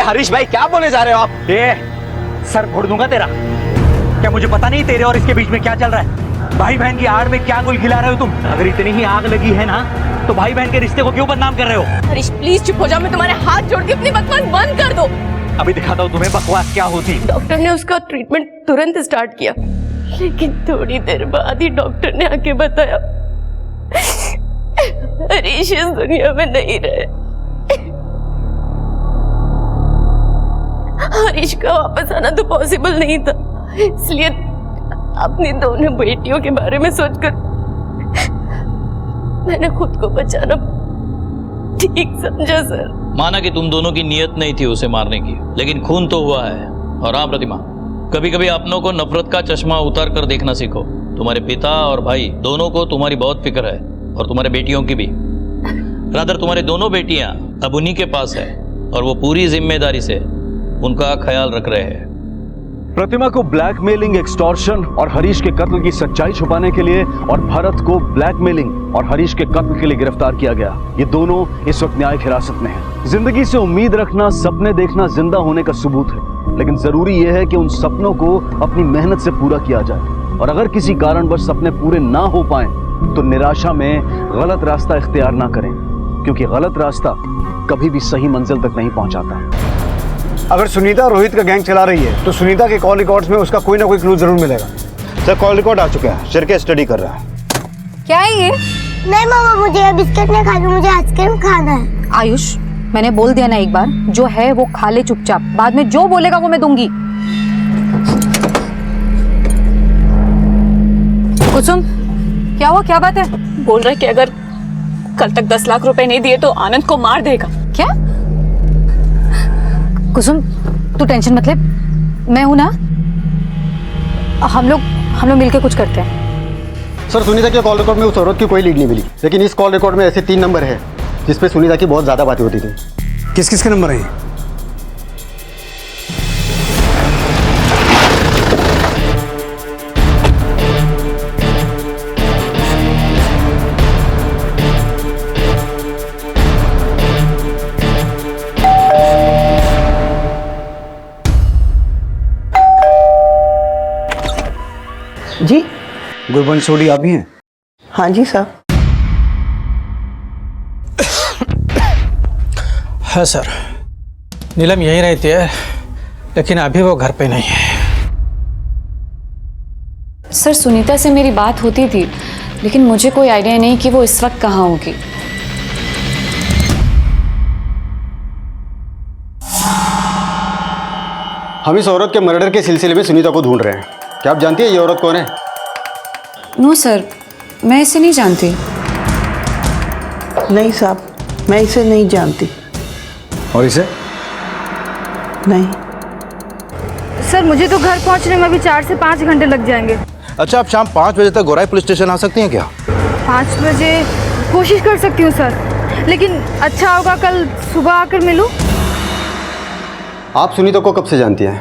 हरीश भाई क्या बोले जा रहे हो आप? सर फोड़ दूंगा तेरा। क्या मुझे पता नहीं तेरे और इसके बीच में क्या चल रहा है? भाई बहन की आड़ में क्या गुल खिला रहे हो तुम? अगर इतनी ही आग लगी है ना तो भाई बहन के रिश्ते को क्यों बदनाम कर रहे हो? हरीश प्लीज चुप हो जाओ, मैं तुम्हारे हाथ जोड़ती हूँ, अपनी बकवास बंद कर दो। अभी दिखाता हूँ तुम्हें बकवास क्या होती। डॉक्टर ने उसका ट्रीटमेंट तुरंत स्टार्ट किया, लेकिन थोड़ी देर बाद ही डॉक्टर ने आके बताया हरीश इस दुनिया में नहीं रहे। हरीश का वापस आना तो पॉसिबल नहीं था, इसलिए अपनी दोनों बेटियों के बारे में सोचकर मैंने खुद को बचाना ठीक समझा सर। माना कि तुम दोनों की नीयत नहीं थी उसे मारने की, लेकिन खून तो हुआ है। और हाँ प्रतिमा, कभी कभी अपनों को नफरत का चश्मा उतार कर देखना सीखो। तुम्हारे पिता और भाई दोनों को तुम्हारी बहुत फिक्र है, और तुम्हारे बेटियों की भी। रादर तुम्हारे दोनों बेटियां अब उन्हीं के पास है, और वो पूरी जिम्मेदारी से उनका ख्याल रख रहे हैं। प्रतिमा को ब्लैकमेलिंग, एक्सटॉर्शन और हरीश के कत्ल की सच्चाई छुपाने के लिए और भरत को ब्लैकमेलिंग और हरीश के कत्ल के लिए गिरफ्तार किया गया। ये दोनों इस वक्त न्यायिक हिरासत में हैं। जिंदगी से उम्मीद रखना, सपने देखना जिंदा होने का सबूत है, लेकिन जरूरी यह है कि उन सपनों को अपनी मेहनत से पूरा किया जाए। और अगर किसी कारणवश सपने पूरे ना हो पाए तो निराशा में गलत रास्ता इख्तियार ना करें, क्योंकि गलत रास्ता कभी भी सही मंजिल तक नहीं पहुंचाता है। अगर सुनीता रोहित का गैंग चला रही है तो सुनीता के कॉल रिकॉर्ड्स में उसका कोई ना कोई क्लू जरूर मिलेगा। सर कॉल रिकॉर्ड आ चुका है, शिरके स्टडी कर रहा है। क्या है ये? नहीं मामा, मुझे ये बिस्किट नहीं खानी, मुझे आइसक्रीम खाना है। आयुष, मैंने बोल दिया ना एक बार, जो है वो खा ले चुपचाप, बाद में जो बोलेगा वो मैं दूंगी। कुसुम, क्या हुआ, क्या बात है? बोल रहा है कि अगर कल तक 10 लाख रुपए नहीं दिए तो आनंद को मार देगा। क्या? कुसुम तू टेंशन मत ले, मैं हूं ना, हम लोग मिलके कुछ करते हैं। सर सुनीता के कॉल रिकॉर्ड में उस औरत की कोई लीड नहीं मिली, लेकिन इस कॉल रिकॉर्ड में ऐसे 3 नंबर है जिसपे सुनीता की बहुत ज्यादा बातें होती थी। किस किस के नंबर हैं? जी गुरबंश सोडी आप ही हैं? हाँ जी साहब। है सर, नीलम यहीं रहती है, लेकिन अभी वो घर पे नहीं है। सर सुनीता से मेरी बात होती थी, लेकिन मुझे कोई आइडिया नहीं कि वो इस वक्त कहाँ होगी। हम इस औरत के मर्डर के सिलसिले में सुनीता को ढूंढ रहे हैं। क्या आप जानती है ये औरत कौन है? नो सर, मैं इसे नहीं जानती। नहीं साहब, मैं इसे नहीं जानती। और इसे? नहीं सर, मुझे तो घर पहुंचने में भी 4 से 5 घंटे लग जाएंगे। अच्छा, आप शाम 5 बजे तक गोराई पुलिस स्टेशन आ सकती हैं क्या? 5 बजे कोशिश कर सकती हूँ सर, लेकिन अच्छा होगा कल सुबह आकर मिलूं। आप सुनीता को कब से जानती हैं?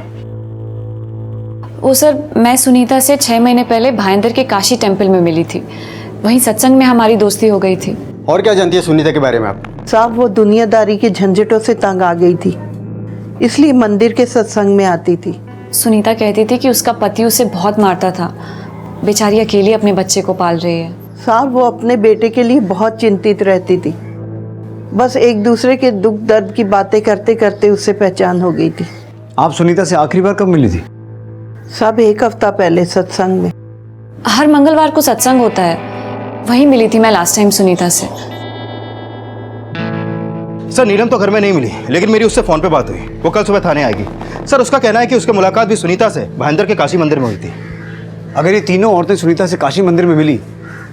वो सर, मैं सुनीता से 6 महीने पहले भाईंदर के काशी टेम्पल में मिली थी। वहीं सत्संग में हमारी दोस्ती हो गई थी। और क्या जानती है सुनीता के बारे में आप? साहब वो दुनियादारी के झंझटों से तंग आ गई थी, इसलिए मंदिर के सत्संग में आती थी। सुनीता कहती थी कि उसका पति उसे बहुत मारता था। बेचारी अकेली अपने बच्चे को पाल रही है। साहब वो अपने बेटे के लिए बहुत चिंतित रहती थी। बस एक दूसरे के दुख दर्द की बातें करते करते उससे पहचान हो गई थी। आप सुनीता से आखिरी बार कब मिली थी? सब 1 हफ्ता पहले सत्संग में। हर मंगलवार को सत्संग होता है, वहीं मिली थी मैं लास्ट टाइम सुनीता से। सर नीलम तो घर में नहीं मिली, लेकिन मेरी उससे फोन पे बात हुई। वो कल सुबह थाने आएगी। सर उसका कहना है कि उसकी मुलाकात भी सुनीता से भाईंदर के काशी मंदिर में हुई थी। अगर ये तीनों औरतें सुनीता से काशी मंदिर में मिली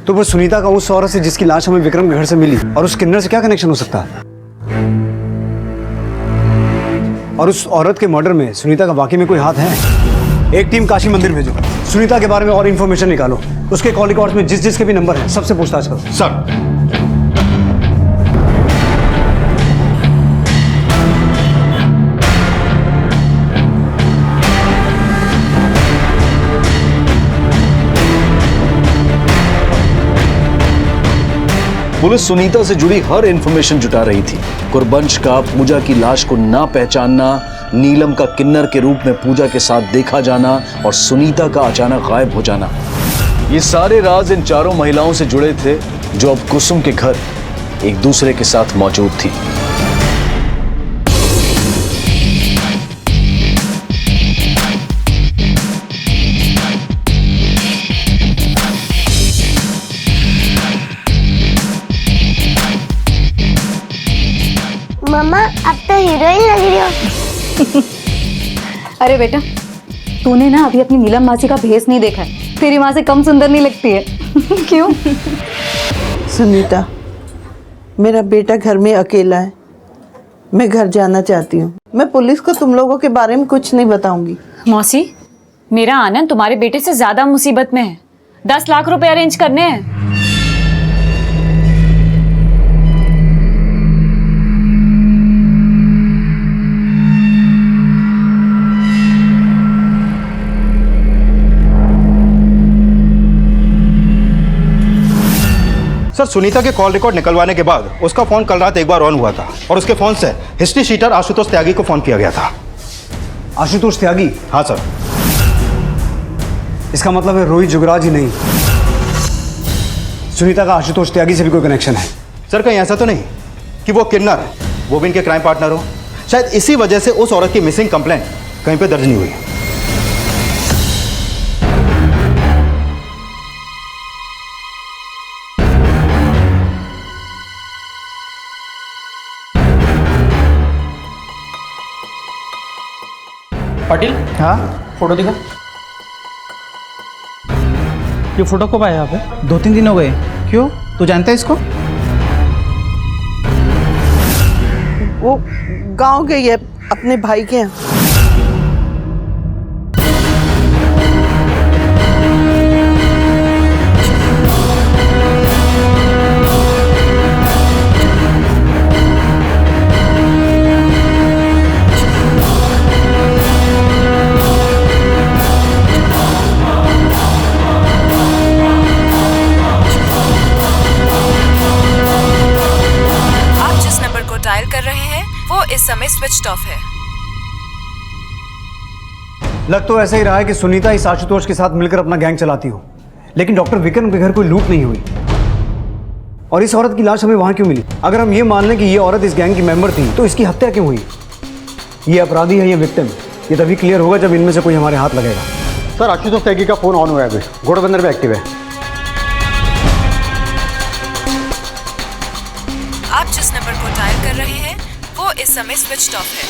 तो वो सुनीता का उस औरत से जिसकी लाश हमें विक्रम के घर से मिली और उस किन्नर से क्या कनेक्शन हो सकता है? और उस औरत के मर्डर में सुनीता का वाकई में कोई हाथ है? एक टीम काशी मंदिर भेजो, सुनीता के बारे में और इन्फॉर्मेशन निकालो, उसके कॉल रिकॉर्ड्स में जिस जिसके भी नंबर है सबसे पूछताछ करो। सर पुलिस सुनीता से जुड़ी हर इंफॉर्मेशन जुटा रही थी। कुरबंश का पूजा की लाश को ना पहचानना, नीलम का किन्नर के रूप में पूजा के साथ देखा जाना और सुनीता का अचानक गायब हो जाना, ये सारे राज इन चारों महिलाओं से जुड़े थे जो अब कुसुम के घर एक दूसरे के साथ मौजूद थी। मम्मा अब तो हीरोइन लग रही हो। अरे बेटा, तूने ना अभी अपनी नीलम मासी का भेस नहीं देखा है, तेरी माँ से कम सुंदर नहीं लगती है। क्यों? सुनीता, मेरा बेटा घर में अकेला है, मैं घर जाना चाहती हूँ। मैं पुलिस को तुम लोगों के बारे में कुछ नहीं बताऊंगी। मौसी, मेरा आनंद तुम्हारे बेटे से ज्यादा मुसीबत में है। 10 लाख रुपए अरेंज करने हैं। सर सुनीता के कॉल रिकॉर्ड निकलवाने के बाद उसका फोन कल रात एक बार ऑन हुआ था और उसके फोन से हिस्ट्री शीटर आशुतोष त्यागी को फोन किया गया था। आशुतोष त्यागी? हाँ सर। इसका मतलब है रोहित जुगराज ही नहीं, सुनीता का आशुतोष त्यागी से भी कोई कनेक्शन है? सर कहीं ऐसा तो नहीं कि वो किन्नर वो भी इनके क्राइम पार्टनर हो? शायद इसी वजह से उस औरत की मिसिंग कंप्लेंट कहीं पे दर्ज नहीं हुई। पाटिल, हाँ फोटो दिखा। ये फोटो कब आया यहाँ पे? 2-3 दिन हो गए। क्यों, तू जानता है इसको? वो गांव गई है अपने भाई के यहाँ। कर रहे हैं वो इस समय स्विच्ड ऑफ है। लग तो ऐसा ही रहा है कि सुनीता इस आशुतोष के साथ मिलकर अपना गैंग चलाती हो, लेकिन डॉक्टर विक्रम के घर कोई लूट नहीं हुई। और इस औरत की लाश हमें वहां क्यों मिली? अगर हम ये मान लें कि ये औरत इस गैंग की मेंबर थी तो इसकी हत्या क्यों हुई? ये अपराधी है या विक्टिम, ये तभी क्लियर होगा जब इनमें से कोई हमारे हाथ लगेगा। सर आशुतोष त्यागी का फोन ऑन हुआ है, अभी घोड़बंदर में एक्टिव है। आप जिस नंबर को डायल कर रहे हैं वो इस समय स्विच्ड ऑफ है।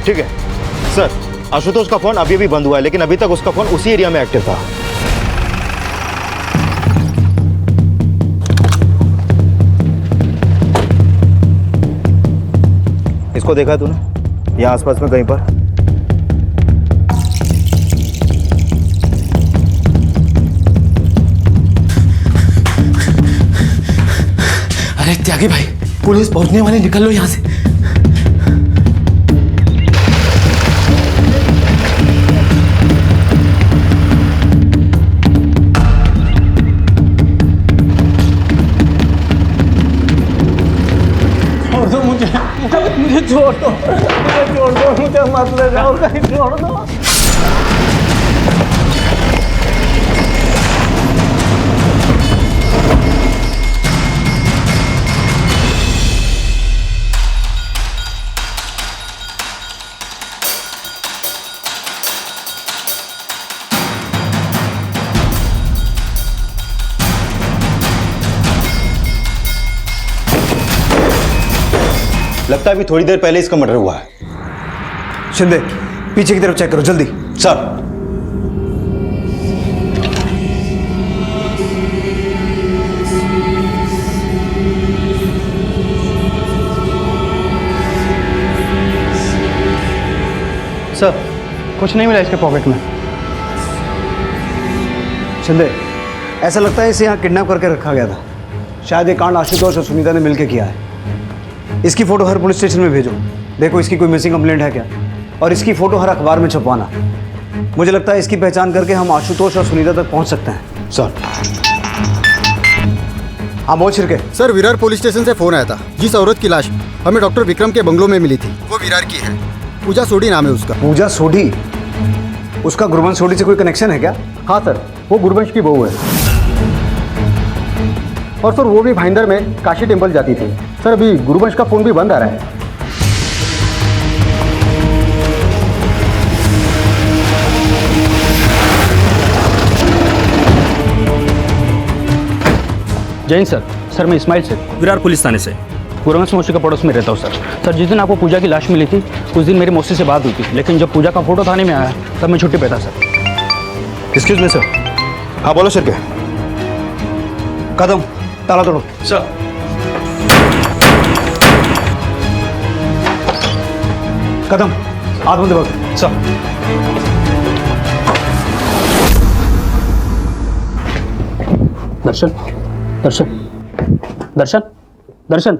ठीक है सर, आशुतोष का फोन अभी भी बंद हुआ है, लेकिन अभी तक उसका फोन उसी एरिया में एक्टिव था। उसको देखा है तूने यहाँ आसपास में कहीं पर? अरे त्यागी भाई, पुलिस पहुंचने वाली, निकल लो यहाँ से। छोड़ दो मुझे, मुझे छोड़ दो, मुझे मत ले जाओ कहीं, छोड़ दो। लगता है अभी थोड़ी देर पहले इसका मर्डर हुआ है। शिंदे, पीछे की तरफ चेक करो जल्दी। सर। सर, कुछ नहीं मिला इसके पॉकेट में। शिंदे, ऐसा लगता है इसे यहाँ किडनैप करके रखा गया था। शायद ये कांड आशुतोष और सुनीता ने मिलकर किया है। इसकी फोटो हर पुलिस स्टेशन में भेजो, देखो इसकी कोई मिसिंग कंप्लेंट है क्या, और इसकी फोटो हर अखबार में छपवाना। मुझे लगता है इसकी पहचान करके हम आशुतोष और सुनीता तक पहुंच सकते हैं। सर। हाँ बोल छिरके। सर, विरार पुलिस स्टेशन से फोन आया था। जिस औरत की लाश हमें डॉक्टर विक्रम के बंगलों में मिली थी वो विरार की है। पूजा सोडी नाम है उसका। पूजा सोडी? उसका गुरवंश सोडी से कोई कनेक्शन है क्या? हाँ सर, वो गुरवंश की बहू है। और सर वो भी भाईंदर में काशी टेम्पल जाती थी। सर अभी गुरुवंश का फोन भी बंद आ रहा है। जैन सर, सर मैं इस्माइल से विरार पुलिस थाने से गुरुवंश मौसी का पड़ोस में रहता हूँ सर। सर जिस दिन आपको पूजा की लाश मिली थी उस दिन मेरी मौसी से बात हुई थी, लेकिन जब पूजा का फोटो थाने में आया तब मैं छुट्टी पे था सर। Excuse me sir. हाँ बोलो सर। क्या कदम, ताला तोड़ो। सर। कदम, हाथ बंद करो। सर। दर्शन, दर्शन, दर्शन, दर्शन।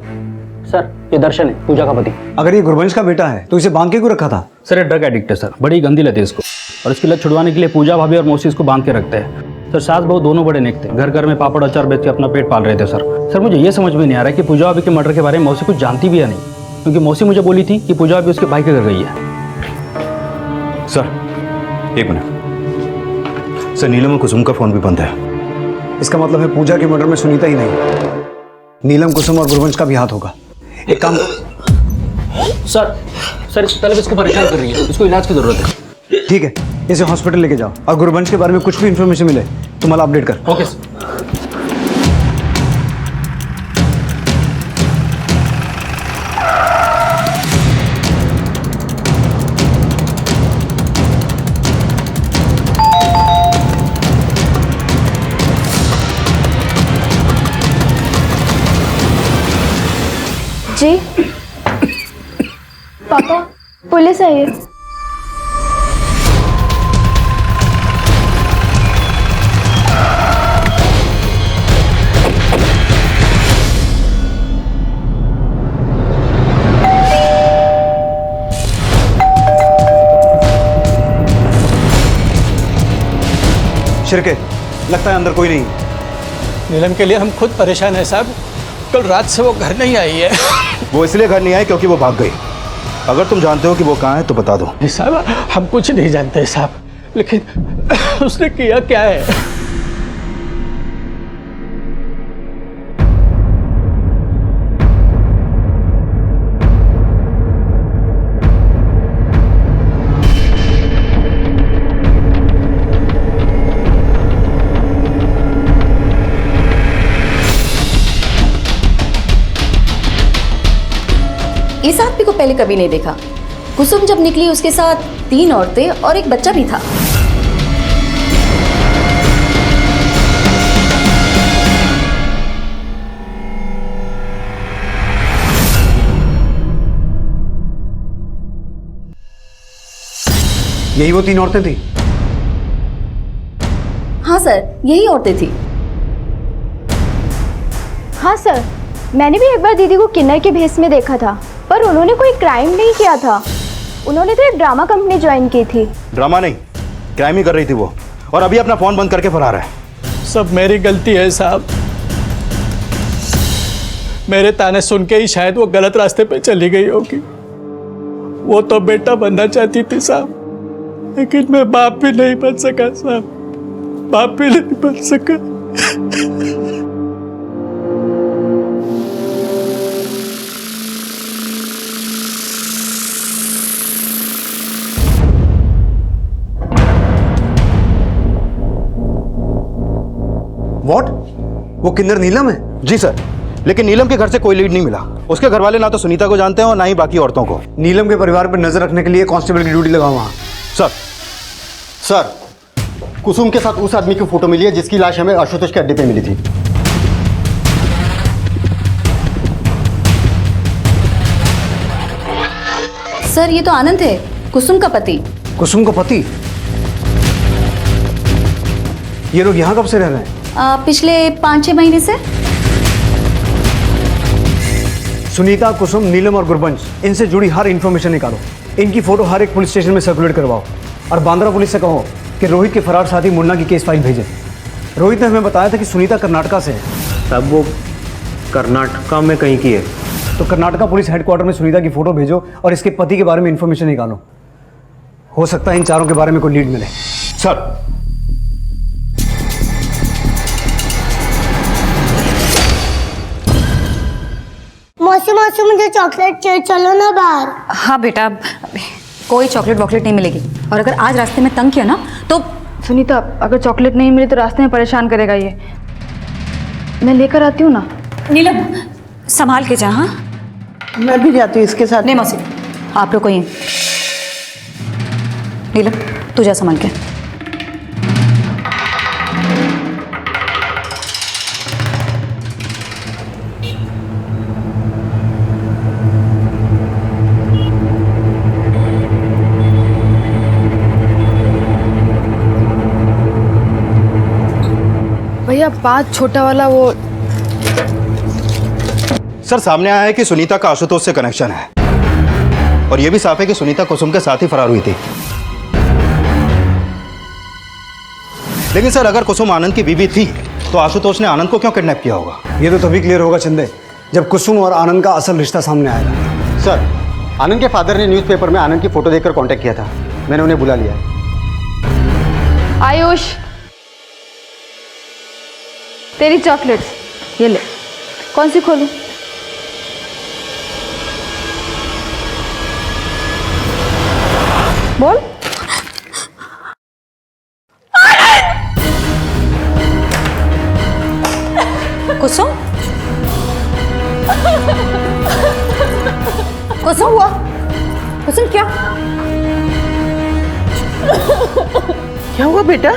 सर ये दर्शन है, पूजा का पति। अगर ये गुरवंश का बेटा है तो इसे बांध के क्यों रखा था? सर ये ड्रग एडिक्ट है सर, बड़ी गंदी लत है इसको, और इसकी लत छुड़वाने के लिए पूजा भाभी और मौसी इसको बांध के रखते हैं। सर सास बहू दोनों बड़े नेक थे, घर घर में पापड़ अचार बेच के अपना पेट पाल रहे थे सर। सर मुझे ये समझ में नहीं आ रहा है कि पूजा भाभी के मर्डर के बारे में मौसी कुछ जानती भी या नहीं, क्योंकि मौसी मुझे बोली थी कि पूजा भाभी उसके भाई के घर गई है। सर एक मिनट। सर नीलम और कुसुम का फोन भी बंद है। इसका मतलब है पूजा के मर्डर में सुनीता ही नहीं, नीलम, कुसुम और गुरवंश का भी हाथ होगा। एक काम सर, सर तलब इसको परेशान कर रही है, इसको इलाज की जरूरत है। ठीक है, इसे हॉस्पिटल लेके जाओ, और गुरवंश के बारे में कुछ भी इंफॉर्मेशन मिले तो मला अपडेट कर। Okay sir. जी पापा, पुलिस आई है। शिरके, लगता है अंदर कोई नहीं। नीलम के लिए हम खुद परेशान हैं साहब, कल रात से वो घर नहीं आई है। वो इसलिए घर नहीं आई क्योंकि वो भाग गई। अगर तुम जानते हो कि वो कहाँ है तो बता दो। साहब हम कुछ नहीं जानते साहब, लेकिन उसने किया क्या है? इस आदमी को पहले कभी नहीं देखा। कुसुम जब निकली उसके साथ 3 औरतें और एक बच्चा भी था। यही वो 3 औरतें थी? हाँ सर, यही औरतें थी। हाँ सर, मैंने भी एक बार दीदी को किन्नर के भेस में देखा था, पर उन्होंने कोई क्राइम नहीं किया था। उन्होंने तो एक ड्रामा कंपनी ज्वाइन की थी। ड्रामा नहीं, क्राइम ही कर रही थी वो, और अभी अपना फोन बंद करके फरार है। सब मेरी गलती है साहब। मेरे ताने सुन के ही शायद वो गलत रास्ते पे चली गई होगी। वो तो बेटा बनना चाहती थी साहब, लेकिन मैं बाप भी नहीं बन सका साहब, बाप भी नहीं बन सका। व्हाट? वो किन्नर नीलम है? जी सर, लेकिन नीलम के घर से कोई लीड नहीं मिला। उसके घर वाले ना तो सुनीता को जानते हैं और ना ही बाकी औरतों को। नीलम के परिवार पर नजर रखने के लिए कांस्टेबल की ड्यूटी लगाओ वहां। सर, कुसुम के साथ उस आदमी की फोटो मिली है जिसकी लाश हमें आशुतोष के अड्डे पे मिली थी। सर, ये तो आनंद है, कुसुम का पति। कुसुम का पति? ये लोग यहाँ कब से रह रहे हैं? पिछले 5-6 महीने से। सुनीता, कुसुम, नीलम और गुरबंश, इनसे जुड़ी हर इंफॉर्मेशन निकालो। इनकी फोटो हर एक पुलिस स्टेशन में सर्कुलेट करवाओ और बांद्रा पुलिस से कहो कि रोहित के फरार साथी मुन्ना की केस फाइल भेजे। रोहित ने हमें बताया था कि सुनीता कर्नाटका से है। तब वो कर्नाटका में कहीं की है? तो कर्नाटका पुलिस हेडक्वार्टर में सुनीता की फोटो भेजो और इसके पति के बारे में इंफॉर्मेशन निकालो। हो सकता है इन चारों के बारे में कोई लीड मिले। सर, मौसी मौसी मुझे चॉकलेट चाहिए, चलो ना बाहर। हाँ बेटा, कोई चॉकलेट वॉकलेट नहीं मिलेगी, और अगर आज रास्ते में तंग किया ना तो। सुनीता, अगर चॉकलेट नहीं मिली तो रास्ते में परेशान करेगा ये। मैं लेकर आती हूँ ना। नीलम, संभाल के जा। हाँ, मैं भी जाती हूँ इसके साथ। नहीं मौसी, आप लोग को ही। नीलम, तू जा संभाल के। भैया, 5 छोटा वाला वो। सर, सामने आया है कि सुनीता का आशुतोष से कनेक्शन है, और यह भी साफ है कि सुनीता कुसुम के साथ ही फरार हुई थी। लेकिन सर, अगर कुसुम आनंद की बीवी थी तो आशुतोष ने आनंद को क्यों किडनैप किया होगा? ये तो तभी क्लियर होगा चंदे, जब कुसुम और आनंद का असल रिश्ता सामने आएगा। सर, आनंद के फादर ने न्यूज़पेपर में आनंद की फोटो देखकर कांटेक्ट किया था। मैंने उन्हें बुला लिया। आयुष, तेरी चॉकलेट्स ये ले। कौन सी खोलूं? बोल। कुसुम, कुसुम हुआ? कुसुम क्या क्या हुआ बेटा?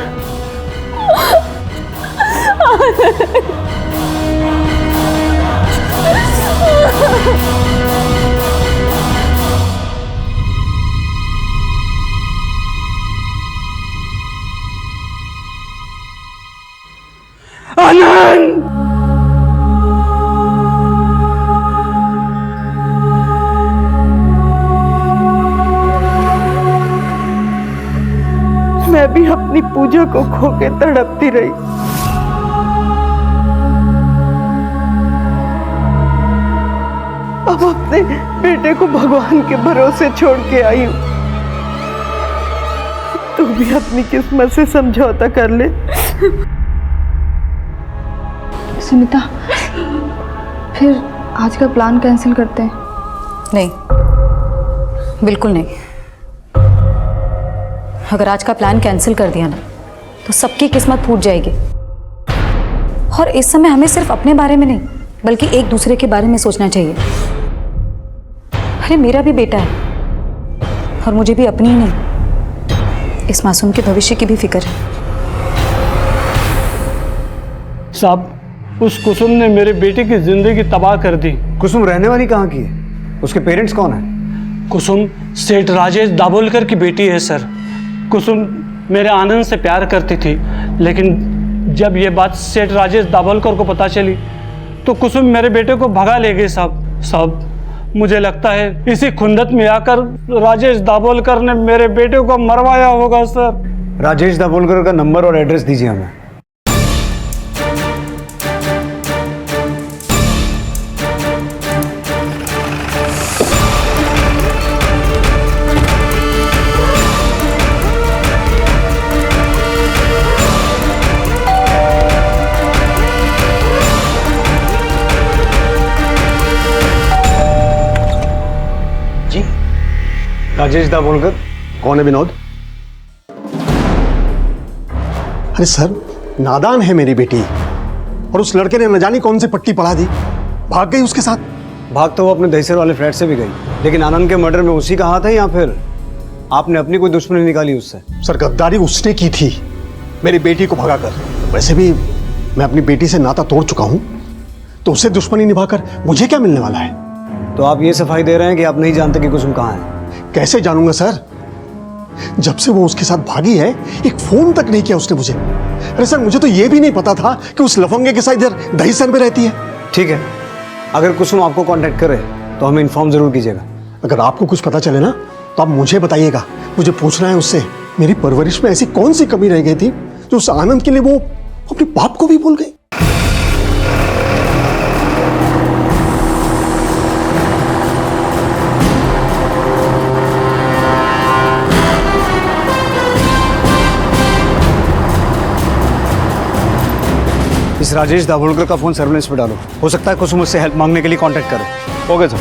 आनंद! मैं भी अपनी पूजा को खो के तड़पती रही। अब अपने बेटे को भगवान के भरोसे छोड़ के आई हूँ। तू भी अपनी किस्मत से समझौता कर ले। सुनीता, फिर आज का प्लान कैंसिल करते हैं? नहीं, बिल्कुल नहीं। अगर आज का प्लान कैंसिल कर दिया ना तो सबकी किस्मत फूट जाएगी। और इस समय हमें सिर्फ अपने बारे में नहीं बल्कि एक दूसरे के बारे में सोचना चाहिए। अरे मेरा भी बेटा है और मुझे भी अपनी ही नहीं, इस मासूम के भविष्य की भी फिक्र है। साहब, उस कुसुम ने मेरे बेटे की जिंदगी तबाह कर दी। कुसुम रहने वाली कहाँ की है? उसके पेरेंट्स कौन है? कुसुम सेठ राजेश दाभोलकर की बेटी है सर। कुसुम मेरे आनंद से प्यार करती थी, लेकिन जब ये बात सेठ राजेश दाभोलकर को पता चली तो कुसुम मेरे बेटे को भगा ले गई साहब। मुझे लगता है इसी खुंदत में आकर राजेश दाभोलकर ने मेरे बेटे को मरवाया होगा सर। राजेश दाभोलकर का नंबर और एड्रेस दीजिए हमें। राजेश दाभोलकर। कौन है विनोद? अरे सर, नादान है मेरी बेटी और उस लड़के ने न जाने कौन सी पट्टी पढ़ा दी, भाग गई उसके साथ। भाग तो वो अपने दहसर वाले फ्लैट से भी गई, लेकिन आनंद के मर्डर में उसी का हाथ है या फिर आपने अपनी कोई दुश्मनी निकाली उससे? सर, गद्दारी उसने की थी मेरी बेटी को भगाकर। वैसे भी मैं अपनी बेटी से नाता तोड़ चुका हूं, तो उससे दुश्मनी निभाकर मुझे क्या मिलने वाला है? तो आप ये सफाई दे रहे हैं कि आप नहीं जानते कि कुसुम कहाँ है? कैसे जानूंगा सर? जब से वो उसके साथ भागी है, एक फोन तक नहीं किया उसने मुझे। अरे सर, मुझे तो ये भी नहीं पता था कि उस लफंगे के साथ इधर दहीसर में रहती है। ठीक है, अगर कुसुम आपको कांटेक्ट करे तो हमें इन्फॉर्म जरूर कीजिएगा। अगर आपको कुछ पता चले ना तो आप मुझे बताइएगा। मुझे पूछना है उससे, मेरी परवरिश में ऐसी कौन सी कमी रह गई थी जो उस आनंद के लिए वो अपने बाप को भी भूल गई। इस राजेश दाभोलकर का फोन सर्विलेंस पे डालो। हो सकता है कुसुम उससे हेल्प मांगने के लिए कांटेक्ट करे। Okay sir.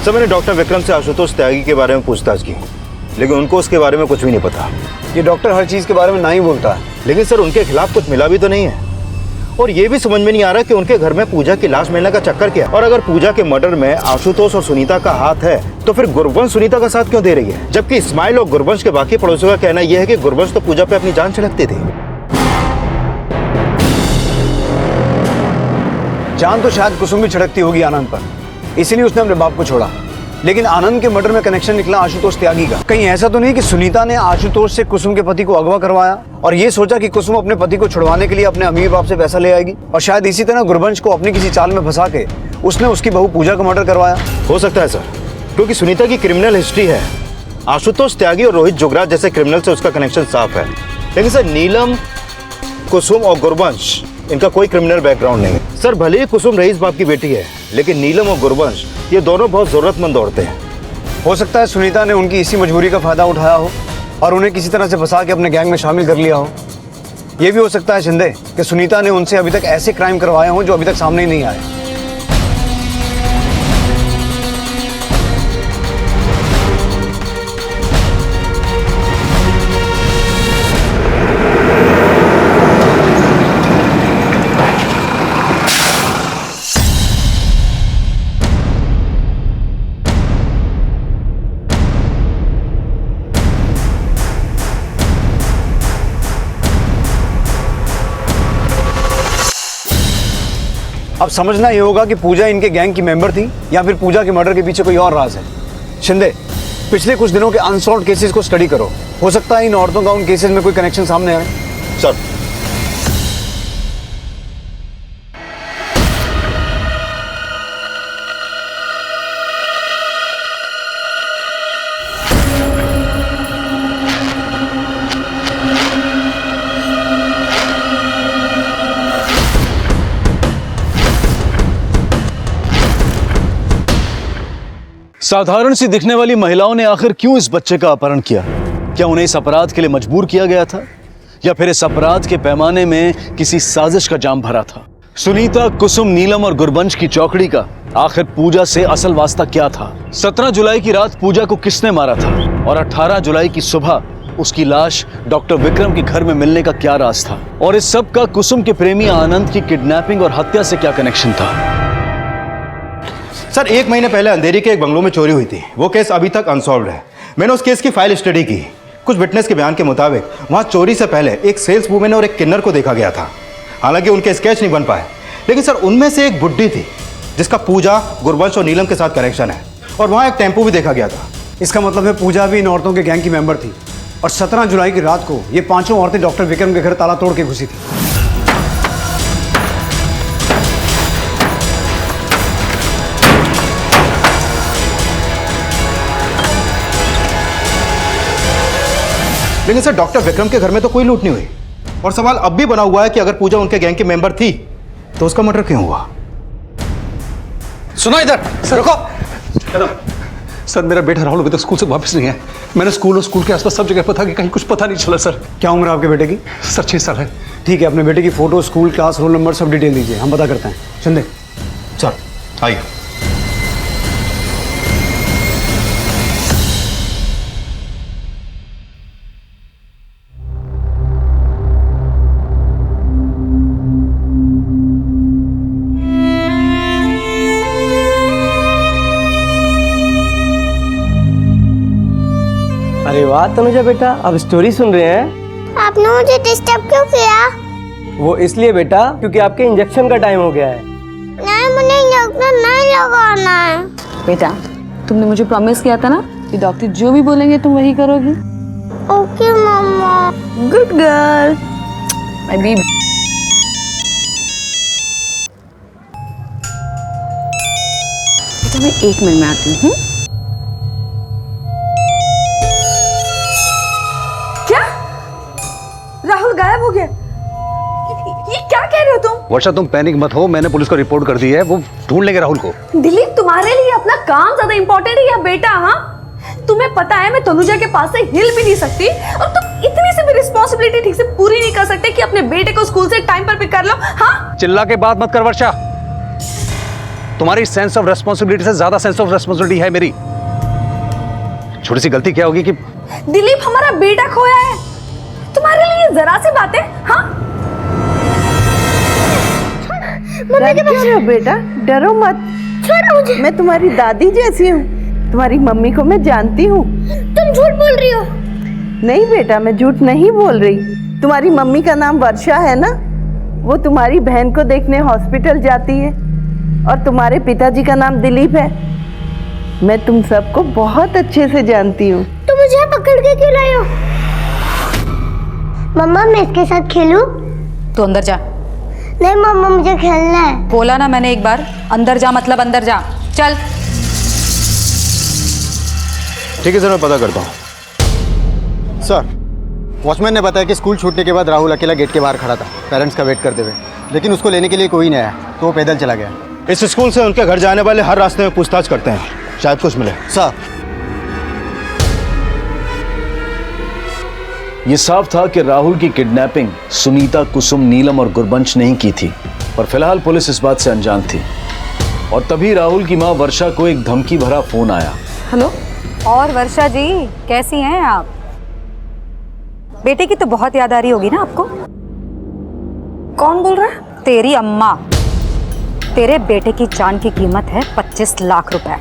सर, मैंने डॉक्टर विक्रम से आशुतोष त्यागी के बारे में पूछताछ की, लेकिन उनको उसके बारे में कुछ भी नहीं पता। ये डॉक्टर हर चीज के बारे में ना ही बोलता है, लेकिन सर उनके खिलाफ कुछ मिला भी तो नहीं है। और ये भी समझ में नहीं आ रहा कि उनके घर में पूजा की लाश मिलने का चक्कर क्या है। और अगर पूजा के मर्डर में आशुतोष और सुनीता का हाथ है तो फिर गुरबंश सुनीता का साथ क्यों दे रही है? जबकि इस्माइल और गुरबंश के बाकी पड़ोसियों का कहना यह है कि गुरबंश तो पूजा पे अपनी जान छिड़कते थे। जान तो शायद कुसुम भी छिड़कती होगी आनंद पर, इसीलिए उसने अपने बाप को छोड़ा। लेकिन आनंद के मर्डर में कनेक्शन निकला आशुतोष त्यागी का। कहीं ऐसा तो नहीं कि सुनीता ने आशुतोष से कुसुम के पति को अगवा करवाया और ये सोचा कि कुसुम अपने पति को छुड़वाने के लिए अपने अमीर बाप से पैसा ले आएगी, और शायद इसी तरह गुरबंश को अपनी किसी चाल में फंसा के उसने उसकी बहू पूजा का मर्डर करवाया? हो सकता है सर, क्योंकि सुनीता की क्रिमिनल हिस्ट्री है। आशुतोष त्यागी और रोहित जोगराज जैसे क्रिमिनल से उसका कनेक्शन साफ है। लेकिन सर नीलम, कुसुम और गुरबंश, इनका कोई क्रिमिनल बैकग्राउंड नहीं है। सर भले ही कुसुम रईस बाप की बेटी है, लेकिन नीलम और गुरबंश ये दोनों बहुत जरूरतमंद औरतें हैं। हो सकता है सुनीता ने उनकी इसी मजबूरी का फायदा उठाया हो और उन्हें किसी तरह से फंसा के अपने गैंग में शामिल कर लिया हो। यह भी हो सकता है शिंदे कि सुनीता ने उनसे अभी तक ऐसे क्राइम करवाए हों जो अभी तक सामने ही नहीं आए। अब समझना ये होगा कि पूजा इनके गैंग की मेंबर थी या फिर पूजा के मर्डर के पीछे कोई और राज है। शिंदे, पिछले कुछ दिनों के अनसॉल्व्ड केसेस को स्टडी करो। हो सकता है इन औरतों का उन केसेस में कोई कनेक्शन सामने आए। सर, साधारण सी दिखने वाली महिलाओं ने आखिर क्यों इस बच्चे का अपहरण किया? क्या उन्हें इस अपराध के लिए मजबूर किया गया था, या फिर इस अपराध के पैमाने में किसी साजिश का जाम भरा था? सुनीता, कुसुम, नीलम और गुरबंश की चौकड़ी का आखिर पूजा से असल वास्ता क्या था? 17 जुलाई की रात पूजा को किसने मारा था, और 18 जुलाई की सुबह उसकी लाश डॉक्टर विक्रम के घर में मिलने का क्या राज था? और इस सब का कुसुम के प्रेमी आनंद की किडनैपिंग और हत्या से क्या कनेक्शन था? सर 1 महीने पहले अंधेरी के एक बंगलों में चोरी हुई थी। वो केस अभी तक अनसॉल्व्ड है। मैंने उस केस की फाइल स्टडी की। कुछ विटनेस के बयान के मुताबिक वहां चोरी से पहले एक सेल्स वूमेन और एक किन्नर को देखा गया था। हालांकि उनके स्केच नहीं बन पाए, लेकिन सर उनमें से एक बुड्ढी थी जिसका पूजा, गुरबंश और नीलम के साथ कनेक्शन है, और वहाँ एक टेम्पो भी देखा गया था। इसका मतलब है पूजा भी इन औरतों के गैंग की मेंबर थी और 17 जुलाई की रात को ये पांचों औरतें डॉक्टर विक्रम के घर ताला तोड़ के घुसी थी। लेकिन सर डॉक्टर विक्रम के घर में तो कोई लूट नहीं हुई, और सवाल अब भी बना हुआ है कि अगर पूजा उनके गैंग की मेंबर थी तो उसका मर्डर क्यों हुआ? सुनो इधर, रुको। सर मेरा बेटा राहुल अभी तक स्कूल से वापस नहीं है। मैंने स्कूल और स्कूल के आसपास सब जगह पता कि कहीं कुछ पता नहीं चला सर। क्या उम्र है आपके बेटे की? सर 6 साल है। ठीक है, अपने बेटे की photo, school, class, roll number सब डिटेल दीजिए, हम पता करते हैं। शिंदे सर आइए। अरे वाह तनुजा बेटा, अब स्टोरी सुन रहे हैं। आपने मुझे डिस्टर्ब क्यों किया? वो इसलिए बेटा क्योंकि आपके इंजेक्शन का टाइम हो गया है। नहीं, मुझे इंजेक्शन नहीं लगाना है। बेटा तुमने मुझे प्रॉमिस किया था ना कि डॉक्टर जो भी बोलेंगे तुम वही करोगी। ओके मम्मा। Good girl. अभी बेटा मैं 1 मिनट में आती हूँ। राहुल गायब हो गया। ये क्या कह रहे हो तुम? वर्षा तुम पैनिक मत हो, मैंने पुलिस को रिपोर्ट कर दी है, वो ढूंढ लेंगे राहुल को। दिलीप तुम्हारे लिए अपना काम ज्यादा इंपॉर्टेंट है या बेटा? हाँ तुम्हें पता है मैं तनुजा के पास से हिल भी नहीं सकती, और तुम इतनी सी भी रिस्पॉन्सिबिलिटी ठीक से पूरी नहीं कर सकते कि अपने बेटे को स्कूल से टाइम पर पिक कर लो। हाँ चिल्ला के बात मत कर वर्षा, तुम्हारी सेंस ऑफ रेस्पॉन्सिबिलिटी से ज्यादा सेंस ऑफ रेस्पॉन्सिबिलिटी है मेरी। छोटी सी गलती क्या होगी कि दिलीप हमारा बेटा खोया है, तुम्हारे लिए जरा सी बात है। हाँ डरो बेटा, डरो मत। छोड़ो मुझे। मैं तुम्हारी दादी जैसी हूँ, तुम्हारी मम्मी को मैं जानती हूँ। तुम झूठ बोल रही हो। नहीं बेटा, मैं झूठ नहीं बोल रही। तुम्हारी मम्मी का नाम वर्षा है ना, वो तुम्हारी बहन को देखने हॉस्पिटल जाती है, और तुम्हारे पिताजी का नाम दिलीप है। मैं तुम सबको बहुत अच्छे से जानती हूँ। तुम मुझे पकड़ के क्यों लाई हो? मम्मा मैं इसके साथ खेलूं? तू अंदर जा। नहीं मम्मा मुझे खेलना है। बोला ना मैंने एक बार, अंदर जा मतलब अंदर जा। चल। ठीक है सर, मैं पता करता हूँ। सर वॉचमैन ने बताया कि स्कूल छूटने के बाद राहुल अकेला गेट के बाहर खड़ा था पेरेंट्स का वेट करते हुए, लेकिन उसको लेने के लिए कोई नहीं आया तो वो पैदल चला गया। इस स्कूल से उनके घर जाने वाले हर रास्ते में पूछताछ करते हैं, शायद कुछ मिले। सर ये साफ था कि राहुल की किडनैपिंग सुनीता, कुसुम, नीलम और गुरबंश ने ही की थी, पर फिलहाल पुलिस इस बात से अनजान थी। और तभी राहुल की मां वर्षा को एक धमकी भरा फोन आया। हेलो। और वर्षा जी कैसी हैं आप? बेटे की तो बहुत याद आ रही होगी ना आपको। कौन बोल रहा है? तेरी अम्मा। तेरे बेटे की जान की कीमत है 25 लाख रुपए।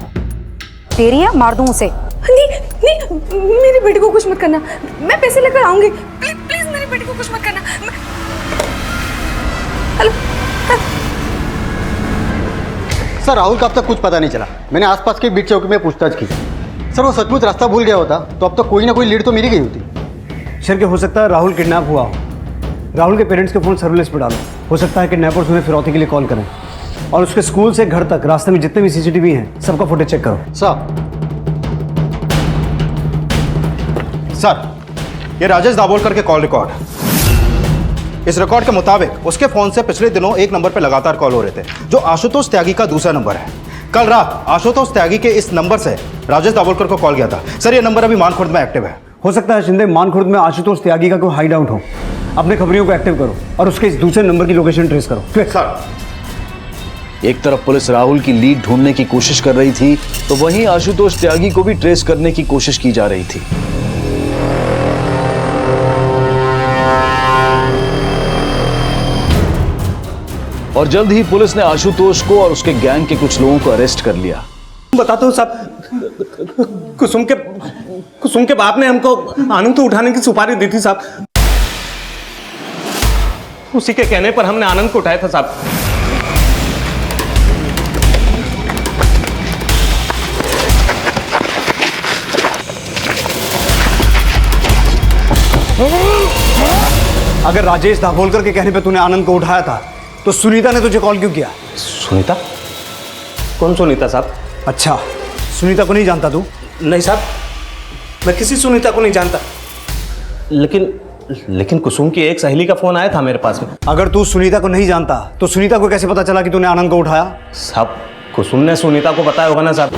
तेरी है, मार दूं उसे। नहीं नहीं, मेरे बेटे को कुछ मत करना, मैं पैसे लेकर आऊंगी। प्लीज प्लीज मेरे बेटे को कुछ मत करना। हेलो सर, राहुल का अब तक कुछ पता नहीं चला। मैंने आसपास के बीट चौकी में पूछताछ की। सर वो सचमुच रास्ता भूल गया होता तो अब तक कोई ना कोई लीड तो मिल गई होती। सर, हो सकता है राहुल किडनैप हुआ हो। राहुल के पेरेंट्स के फोन सर्विलेंस पर डालो, हो सकता है किडनैपर्स उन्हें फिरौती के लिए कॉल करें। और उसके स्कूल से घर तक रास्ते में जितने भी सीसीटीवी हैं सबका फुटेज चेक करो। सर ये राजेश दाभोलकर के कॉल रिकॉर्ड। इस रिकॉर्ड के मुताबिक उसके फोन से पिछले दिनों एक नंबर पर लगातार कॉल हो रहे थे, जो आशुतोष त्यागी का दूसरा नंबर है। कल रात आशुतोष त्यागी के इस नंबर से राजेश दाभोलकर को कॉल किया था। सर ये नंबर अभी मानखुर्द में एक्टिव है। हो सकता है शिंदे मानखुर्द में आशुतोष त्यागी का कोई हाइड आउट हो। अपने खबरियों को एक्टिव करो और उसके इस दूसरे नंबर की लोकेशन ट्रेस करो। सर एक तरफ पुलिस राहुल की लीड ढूंढने की कोशिश कर रही थी, तो वहीं आशुतोष त्यागी को भी ट्रेस करने की कोशिश की जा रही थी। और जल्द ही पुलिस ने आशुतोष को और उसके गैंग के कुछ लोगों को अरेस्ट कर लिया। बताता हूँ साहब, कुसुम के बाप ने हमको आनंद को उठाने की सुपारी दी थी साहब। उसी के कहने पर हमने आनंद को उठाया था साहब। अगर राजेश दाभोलकर के कहने पे तूने आनंद को उठाया था तो सुनीता ने तुझे कॉल क्यों किया? सुनीता? कौन सुनीता साहब? अच्छा, सुनीता को नहीं जानता तू? नहीं साहब, मैं किसी सुनीता को नहीं जानता। लेकिन कुसुम की एक सहेली का फोन आया था मेरे पास में। अगर तू सुनीता को नहीं जानता तो सुनीता को कैसे पता चला कि तूने आनंद को उठाया? साहब, कुसुम ने सुनीता को बताया होगा ना साहब।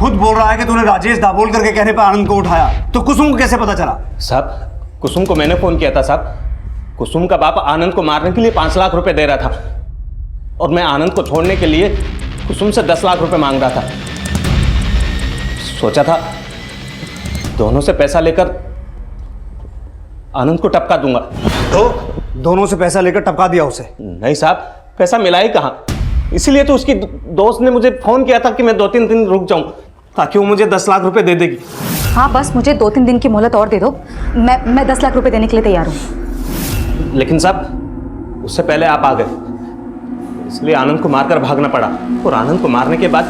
खुद बोल रहा है कि तूने राजेश दाभोलकर के कहने पर आनंद को उठाया, तो कुसुम को कैसे पता चला? साहब, कुसुम को मैंने फोन किया था साहब। कुसुम का बाप आनंद को मारने के लिए 5 लाख रुपए दे रहा था और मैं आनंद को छोड़ने के लिए कुसुम से 10 लाख रुपए मांग रहा था। सोचा था दोनों से पैसा लेकर आनंद को टपका दूंगा। तो दोनों से पैसा लेकर टपका दिया उसे? नहीं साहब, पैसा मिला ही कहां। इसीलिए तो उसकी दोस्त ने मुझे फोन किया था कि मैं 2-3 दिन रुक जाऊं ताकि वो मुझे 10 लाख रुपए दे देगी। हाँ, बस मुझे 2-3 दिन की मोहलत और दे दो। मैं 10 लाख रुपए देने के लिए तैयार हूँ। लेकिन साहब, उससे पहले आप आ गए, इसलिए आनंद को मारकर भागना पड़ा। और आनंद को मारने के बाद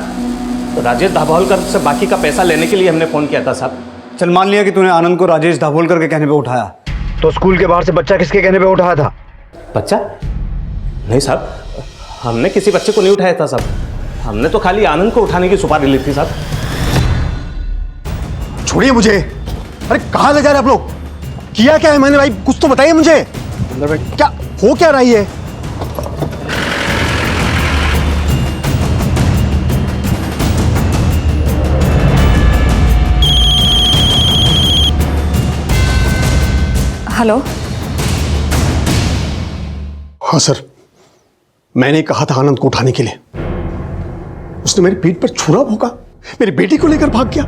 राजेश दाभोलकर से बाकी का पैसा लेने के लिए हमने फोन किया था साहब। चल, मान लिया कि तूने आनंद को राजेश दाभोलकर के कहने पे उठाया, तो स्कूल के बाहर से बच्चा किसके कहने पे उठाया था? बच्चा? नहीं साहब, हमने किसी बच्चे को नहीं उठाया था साहब। हमने तो खाली आनंद को उठाने की सुपारी ली थी साहब। छोड़िए मुझे। अरे कहाँ ले जा रहे आप लोग? किया क्या है मैंने भाई? कुछ तो बताइए मुझे। क्या हो क्या रही है? हेलो। हाँ सर, मैंने कहा था आनंद को उठाने के लिए। उसने मेरी पीठ पर छुरा भोंका, मेरी बेटी को लेकर भाग गया।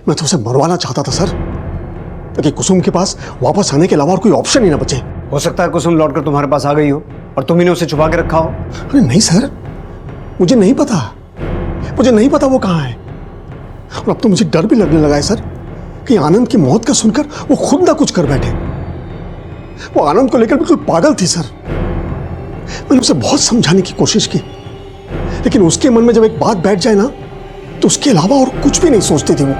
मैं तो उसे मरवाना चाहता था सर, ताकि कुसुम के पास वापस आने के अलावा और कोई ऑप्शन ही ना बचे। हो सकता है कुसुम लौटकर तुम्हारे पास आ गई हो और तुम ही ने उसे छुपा के रखा हो। अरे नहीं सर, मुझे नहीं पता। मुझे नहीं पता वो कहाँ है। और अब तो मुझे डर भी लगने लगा है सर कि आनंद की मौत का सुनकर वो खुद ना कुछ कर बैठे। वो आनंद को लेकर बिल्कुल पागल थी सर। मैंने उसे बहुत समझाने की कोशिश की, लेकिन उसके मन में जब एक बात बैठ जाए ना तो उसके अलावा और कुछ भी नहीं सोचती थी वो।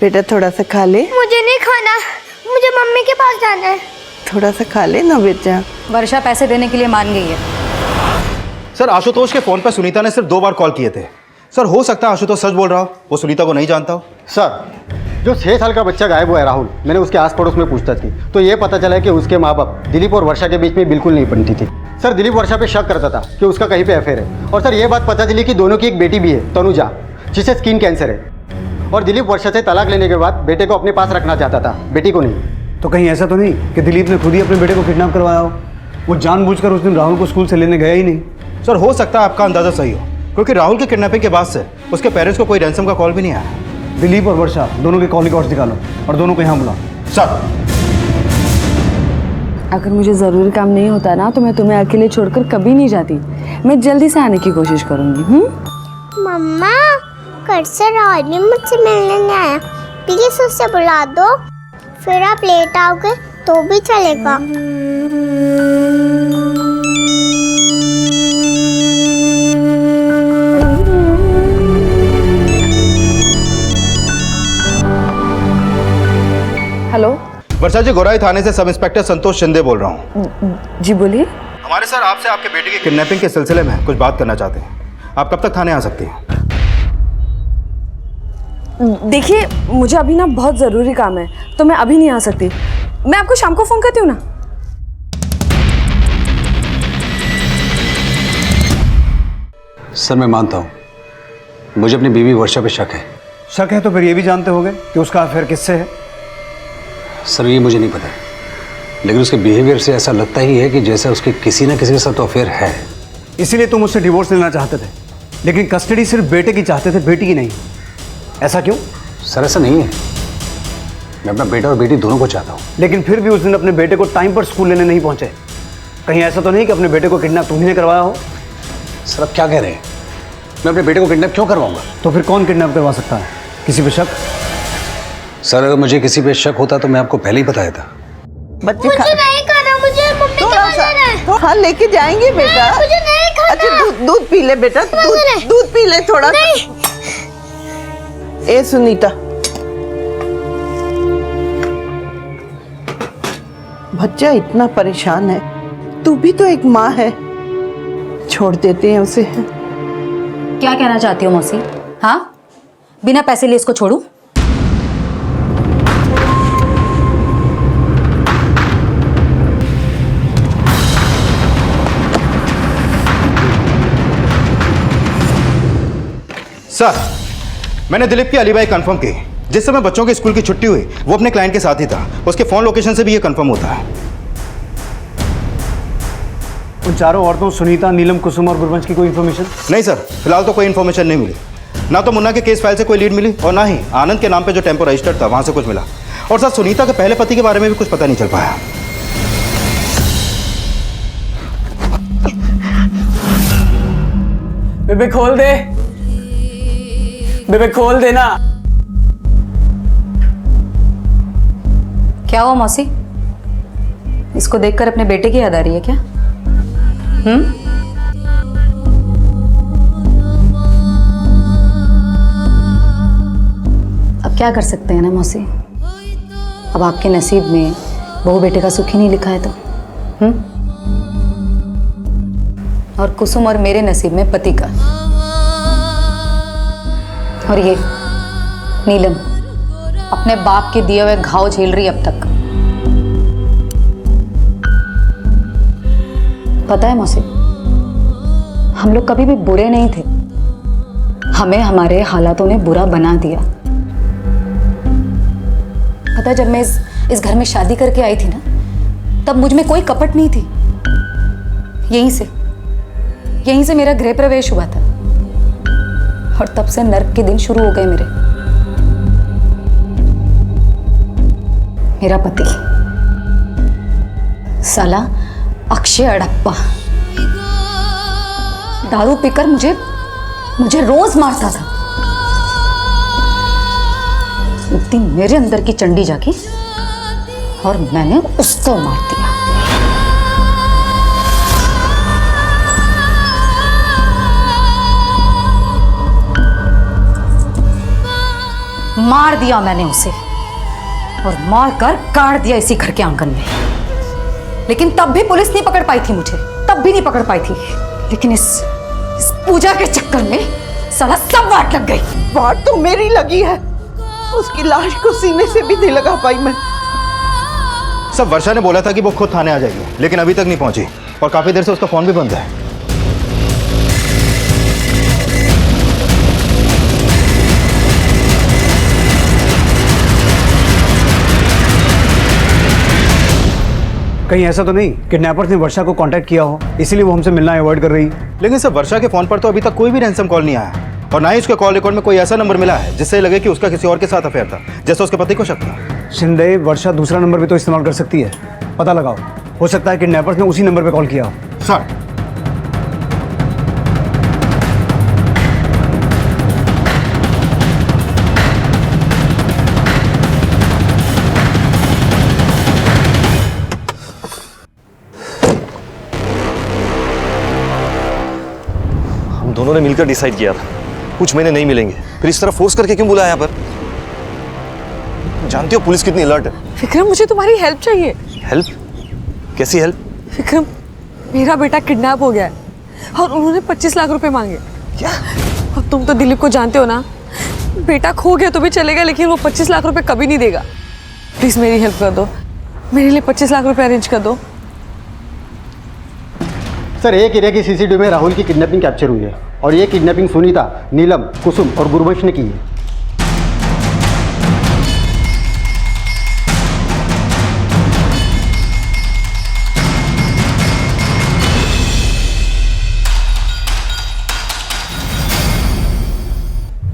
बेटा थोड़ा सा खा ले। मुझे नहीं खाना, मुझे मम्मी के पास जाना है। थोड़ा सा खा ले ना बेटा। वर्षा पैसे देने के लिए मान गई है। सर, आशुतोष के फोन पर सुनीता ने सिर्फ 2 बार कॉल किए थे। सर, हो सकता है आशुतोष सच बोल रहा हो, वो सुनीता को नहीं जानता हो। सर, जो 6 साल का बच्चा गायब हुआ है राहुल, मैंने उसके आस पड़ोस में पूछताछ की तो ये पता चला कि उसके माँ बाप दिलीप और वर्षा के बीच में बिल्कुल नहीं बनती थी। सर, दिलीप वर्षा पे शक करता था कि उसका कहीं पे अफेयर है। और सर, ये बात पता चली कि दोनों की एक बेटी भी है, तनुजा, जिसे स्किन कैंसर है। और दिलीप वर्षा से तलाक लेने के बाद बेटे को अपने पास रखना चाहता था, बेटी को नहीं। तो कहीं ऐसा तो नहीं कि दिलीप ने खुद ही अपने बेटे को किडनैप करवाया हो? वो जानबूझकर उस दिन राहुल को स्कूल से लेने गया ही नहीं। सर, हो सकता है आपका अंदाजा सही हो, क्योंकि राहुल के किडनैपिंग के बाद से उसके पेरेंट्स को कोई रैंसम का कॉल भी नहीं आया। दिलीप और वर्षा दोनों के कॉल रिकॉर्ड्स निकालो और दोनों को यहाँ बुलाओ। सर, अगर मुझे ज़रूरी काम नहीं होता ना तो मैं तुम्हें अकेले छोड़कर कभी नहीं जाती। मैं जल्दी से आने की कोशिश करूँगी। मम्मा, कल से राहुल भी मुझसे मिलने नहीं आया, प्लीज उससे बुला दो। फिर आप लेट आओगे तो भी चलेगा। हेलो। वर्षा जी, गोराई थाने से सब इंस्पेक्टर संतोष शिंदे बोल रहा हूँ। जी बोलिए। हमारे सर आपसे आपके बेटे की किडनैपिंग के सिलसिले में कुछ बात करना चाहते हैं। आप कब तक थाने आ सकती हैं? देखिए, मुझे अभी ना बहुत ज़रूरी काम है तो मैं अभी नहीं आ सकती। मैं आपको शाम को फ़ोन करती हूँ ना। सर, मैं मानता हूँ मुझे अपनी बीवी वर्षा पे शक है। शक है तो फिर ये भी जानते होंगे कि उसका अफेयर किससे है? सर, ये मुझे नहीं पता, लेकिन उसके बिहेवियर से ऐसा लगता ही है कि जैसे उसके किसी न किसी के साथ तो अफेयर है। इसीलिए तुम उससे डिवोर्स लेना चाहते थे, लेकिन कस्टडी सिर्फ बेटे की चाहते थे, बेटी की नहीं। ऐसा क्यों? सर, ऐसा नहीं है। मैं अपना बेटा और बेटी दोनों को चाहता हूँ। लेकिन फिर भी उस दिन अपने बेटे को टाइम पर स्कूल लेने नहीं पहुंचे। कहीं ऐसा तो नहीं कि अपने बेटे को किडनैप तुम्ही ने करवाया हो? सर, आप क्या कह रहे हैं? मैं अपने बेटे को किडनैप क्यों करवाऊंगा? तो फिर कौन किडनैप करवा सकता है? किसी पे शक? सर, अगर मुझे किसी पे शक होता तो मैं आपको पहले ही बताया था। बच्चे मुझे नहीं खाना, मुझे मम्मी के पास जाना है। हाँ, लेके जाएंगे बेटा। मुझे नहीं खाना। अच्छा, दूध पी ले बेटा, दूध पी ले थोड़ा। ए सुनीता, बच्चा इतना परेशान है, तू भी तो एक माँ है, छोड़ देते हैं उसे। क्या कहना चाहती हो मौसी? हाँ, बिना पैसे लिए इसको छोड़ूं? सर, मैंने दिलीप की अलीबाई कंफर्म की। जिस समय बच्चों के स्कूल की छुट्टी हुई वो अपने क्लाइंट के साथ ही था। उसके फोन लोकेशन से भी ये कंफर्म होता है। उन चारों औरतों सुनीता, नीलम, कुसुम और गुरबंश की कोई इन्फॉर्मेशन? नहीं सर, फिलहाल तो कोई इन्फॉर्मेशन नहीं मिली। ना तो मुन्ना के केस फाइल से कोई लीड मिली और ना ही आनंद के नाम पे जो टेम्पो रजिस्टर्ड था वहां से कुछ मिला। और सर, सुनीता के पहले पति के बारे में भी कुछ पता नहीं चल पाया। बेबे खोल दे, बेबे खोल देना। क्या हुआ मौसी? इसको देखकर अपने बेटे की याद आ रही है क्या? अब क्या कर सकते हैं ना मौसी, अब आपके नसीब में बहू बेटे का सुख ही नहीं लिखा है तो। और कुसुम और मेरे नसीब में पति का। और ये नीलम अपने बाप के दिए हुए घाव झेल रही अब तक। पता है मौसी, हम लोग कभी भी बुरे नहीं थे, हमें हमारे हालातों ने बुरा बना दिया। पता है, जब मैं इस घर में शादी करके आई थी ना, तब मुझ में कोई कपट नहीं थी। यहीं से मेरा गृह प्रवेश हुआ था और तब से नर्क के दिन शुरू हो गए मेरे। मेरा पति साला अक्षय अड़प्पा दारू पीकर मुझे रोज मारता था। एक दिन मेरे अंदर की चंडी जागी और मैंने उसको मार दिया। मार दिया मैंने उसे और मार कर काट दिया इसी घर के आंगन में। लेकिन तब भी पुलिस नहीं पकड़ पाई थी मुझे, तब भी नहीं पकड़ पाई थी। लेकिन इस पूजा के चक्कर में साला सब वाट लग गई। वाट तो मेरी लगी है, उसकी लाश को सीने से भी नहीं लगा पाई मैं। सब वर्षा ने बोला था कि वो खुद थाने आ जाएगी, लेकिन अभी तक नहीं पहुंची और काफी देर से उसका फोन भी बंद है। कहीं ऐसा तो नहीं किडनैपर्स ने वर्षा को कांटेक्ट किया हो, इसीलिए वो हमसे मिलना अवॉइड कर रही? लेकिन सर, वर्षा के फोन पर तो अभी तक कोई भी रैंसम कॉल नहीं आया और ना ही उसके कॉल रिकॉर्ड में कोई ऐसा नंबर मिला है जिससे लगे कि उसका किसी और के साथ अफेयर था, जैसे उसके पति को शक था। शिंदे, वर्षा दूसरा नंबर भी तो इस्तेमाल कर सकती है, पता लगाओ। हो सकता है किडनैपर्स ने उसी नंबर पे कॉल किया हो। सर, दोनों ने मिलकर डिसाइड किया था कुछ महीने नहीं मिलेंगे, फिर इस तरह फोर्स करके क्यों बुलाया यहाँ पर? जानती हो पुलिस कितनी अलर्ट है। विक्रम, मुझे तुम्हारी हेल्प चाहिए। हेल्प? कैसी हेल्प? विक्रम, मेरा बेटा किडनैप हो गया है और उन्होंने 25 लाख रुपए मांगे। क्या? और तुम तो दिलीप को जानते हो ना, बेटा खो गया तो भी चलेगा लेकिन वो 25 लाख रुपए कभी नहीं देगा। प्लीज मेरी हेल्प कर दो, मेरे लिए 25 लाख रुपए अरेंज कर दो। सर, एक एरिया की सीसीटीवी में राहुल की किडनैपिंग कैप्चर हुई है और ये किडनैपिंग सुनीता, नीलम, कुसुम और गुरबंश ने की है।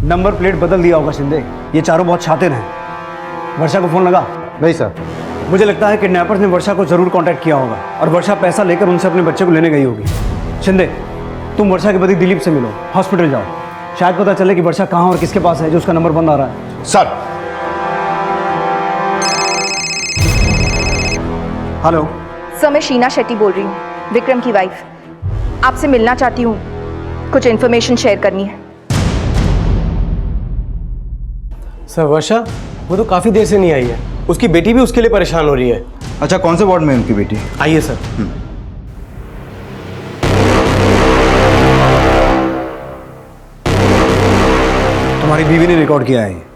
नंबर प्लेट बदल दिया होगा शिंदे, ये चारों बहुत शातिर हैं। वर्षा को फोन लगा? नहीं सर। मुझे लगता है किडनैपर्स ने वर्षा को जरूर कांटेक्ट किया होगा और वर्षा पैसा लेकर उनसे अपने बच्चे को लेने गई होगी। शिंदे, तुम वर्षा के पति दिलीप से मिलो, हॉस्पिटल जाओ, शायद पता चले कि वर्षा कहाँ और किसके पास है जो उसका नंबर बंद आ रहा है। सर। हेलो सर, मैं शीना शेट्टी बोल रही हूँ, विक्रम की वाइफ। आपसे मिलना चाहती हूँ, कुछ इन्फॉर्मेशन शेयर करनी है। सर वर्षा वो तो काफ़ी देर से नहीं आई है, उसकी बेटी भी उसके लिए परेशान हो रही है। अच्छा, कौन से वार्ड में है उनकी बेटी? आइए सर। तुम्हारी बीवी ने रिकॉर्ड किया है।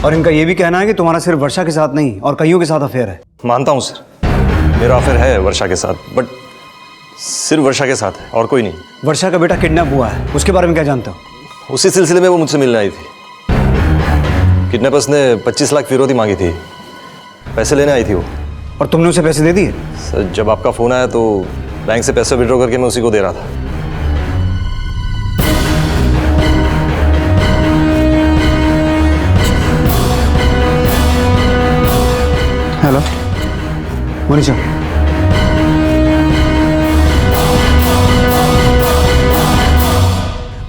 और इनका यह भी कहना है कि तुम्हारा सिर्फ वर्षा के साथ नहीं और कईयों के साथ अफेयर है। मानता हूँ सर, मेरा अफेयर है वर्षा के साथ, बट सिर्फ वर्षा के साथ है और कोई नहीं। वर्षा का बेटा किडनैप हुआ है, उसके बारे में क्या जानते हो? उसी सिलसिले में वो मुझसे मिलने आई थी। किडनैपर्स ने 25 लाख फिरौती मांगी थी, पैसे लेने आई थी वो। और तुमने उसे पैसे दे दिए? सर जब आपका फ़ोन आया तो बैंक से पैसे विड्रॉ करके मैं उसी को दे रहा था। हेलो मनीषा,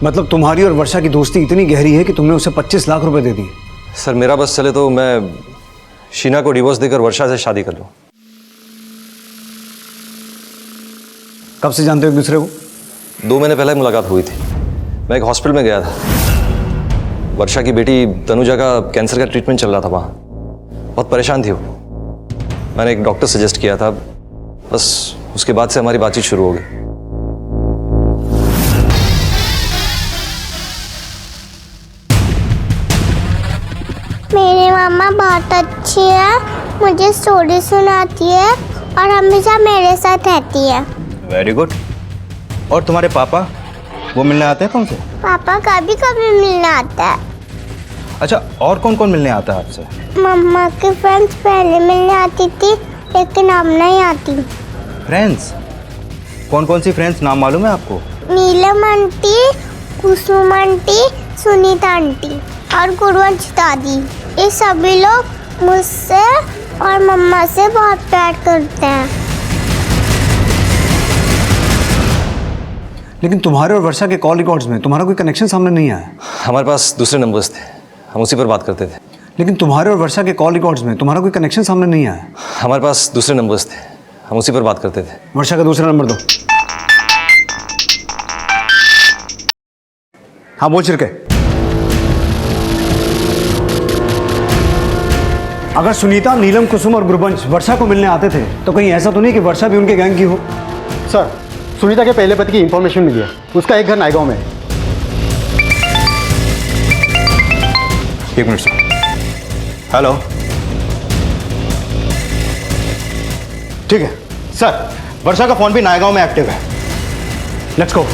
मतलब तुम्हारी और वर्षा की दोस्ती इतनी गहरी है कि तुमने उसे 25 लाख रुपए दे दिए? सर मेरा बस चले तो मैं शीना को डिवोर्स देकर वर्षा से शादी कर लूं। कब से जानते हो एक दूसरे को? 2 महीने पहले मुलाकात हुई थी। मैं एक हॉस्पिटल में गया था, वर्षा की बेटी तनुजा का कैंसर का ट्रीटमेंट चल रहा था वहाँ। बहुत परेशान थी वो, मैंने एक डॉक्टर सजेस्ट किया था, बस उसके बाद से हमारी बातचीत शुरू हो गई। मेरी मामा बहुत अच्छी है, मुझे स्टोरी सुनाती है और हमेशा मेरे साथ रहती है। Very good. और तुम्हारे पापा, वो मिलने आते हैं तुमसे? पापा कभी कभी मिलने आता है। अच्छा, और कौन कौन मिलने आता है आपसे? मम्मा की फ्रेंड्स पहले मिलने आती थी, लेकिन अब नहीं आती। फ्रेंड्स? कौन कौन सी फ्रेंड्स, नाम मालूम है आपको? नीलम आंटी, कुसुम आंटी, सुनीता आंटी और गुरुवंश दादी। ये सभी लोग मुझसे और मम्मा से बहुत प्यार करते हैं। लेकिन तुम्हारे और वर्षा के कॉल रिकॉर्ड्स में तुम्हारा कोई कनेक्शन सामने नहीं आया। हमारे पास दूसरे नंबर्स थे, हम उसी पर बात करते थे। लेकिन तुम्हारे और वर्षा के कॉल रिकॉर्ड्स में तुम्हारा कोई कनेक्शन सामने नहीं आया। हमारे पास दूसरे नंबर्स थे, हम उसी पर बात करते थे। वर्षा का दूसरा नंबर दो। हाँ बोल छिड़के। अगर सुनीता, नीलम, कुसुम और गुरबंश वर्षा को मिलने आते थे तो कहीं ऐसा तो नहीं कि वर्षा भी उनके गैंग की हो? सर, सुनीता के पहले पति की इंफॉर्मेशन मिली है, उसका एक घर नायगांव में है। एक मिनट सर। हेलो, ठीक है सर, वर्षा का फोन भी नायगांव में एक्टिव है। Let's go.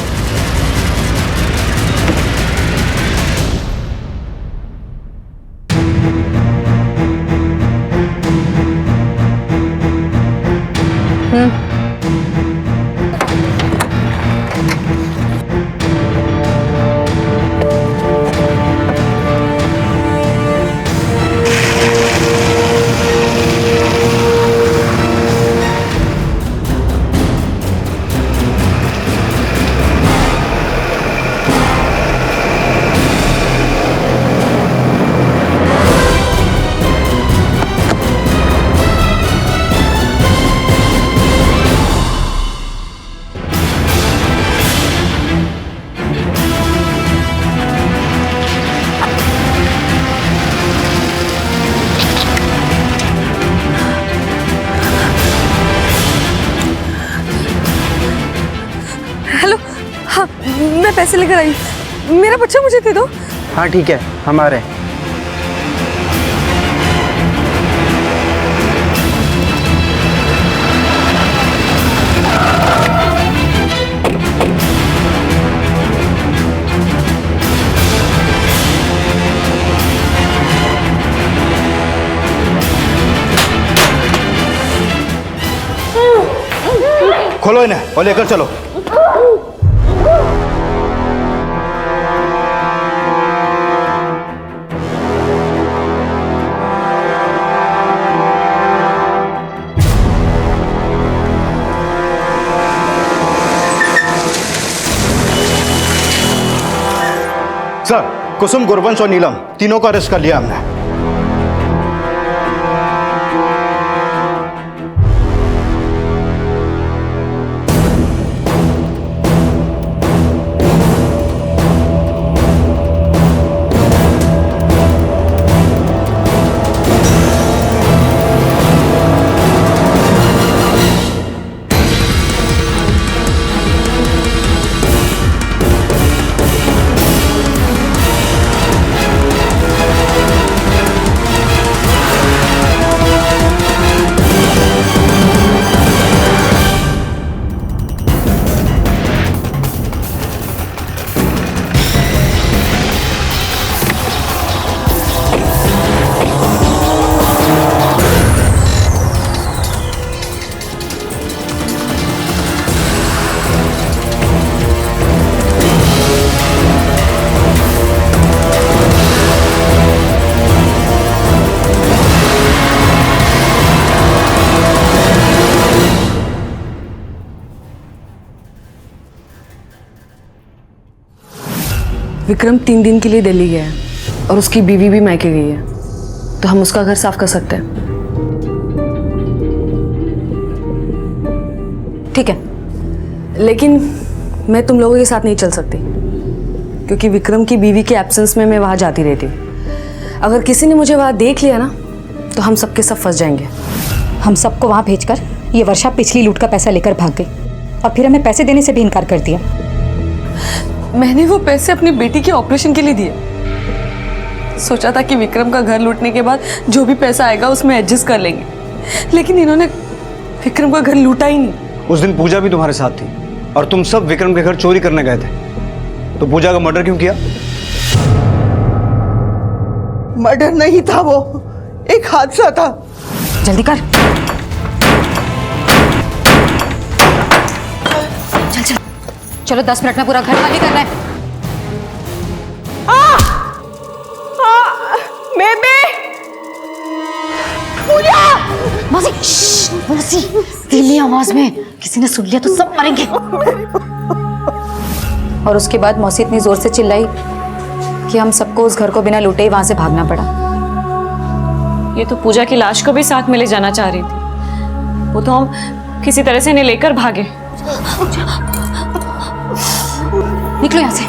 मैं पैसे लेकर आई, मेरा बच्चा मुझे दे दो। हाँ ठीक है, हम आ रहे हैं। खोलो इन्हें और लेकर चलो। सर, कुसुम, गुरवंश और नीलम तीनों का अरेस्ट कर लिया हमने। विक्रम 3 दिन के लिए दिल्ली गया है और उसकी बीवी भी मायके गई है, तो हम उसका घर साफ कर सकते हैं। ठीक है, लेकिन मैं तुम लोगों के साथ नहीं चल सकती, क्योंकि विक्रम की बीवी के एब्सेंस में मैं वहाँ जाती रहती हूँ। अगर किसी ने मुझे वहाँ देख लिया ना, तो हम सबके सब फंस जाएंगे। हम सबको वहाँ भेजकर ये वर्षा पिछली लूट का पैसा लेकर भाग गई और फिर हमें पैसे देने से भी इनकार कर दिया। मैंने वो पैसे अपनी बेटी के ऑपरेशन के लिए दिए। सोचा था कि विक्रम का घर लूटने के बाद जो भी पैसा आएगा उसमें एडजस्ट कर लेंगे, लेकिन इन्होंने विक्रम का घर लूटा ही नहीं। उस दिन पूजा भी तुम्हारे साथ थी और तुम सब विक्रम के घर चोरी करने गए थे, तो पूजा का मर्डर क्यों किया? मर्डर नहीं था, वो एक हादसा था। जल्दी कर, चल चल, चलो 10 मिनट में पूरा घर खाली करना है। बेबे, पूजा! मौसी, मौसी, धीमी आवाज में, किसी ने सुन लिया तो सब मरेंगे। और उसके बाद मौसी इतनी जोर से चिल्लाई कि हम सबको उस घर को बिना लूटे ही वहां से भागना पड़ा। ये तो पूजा की लाश को भी साथ में ले जाना चाह रही थी, वो तो हम किसी तरह से इन्हें लेकर भागे। निकलो यहाँ से,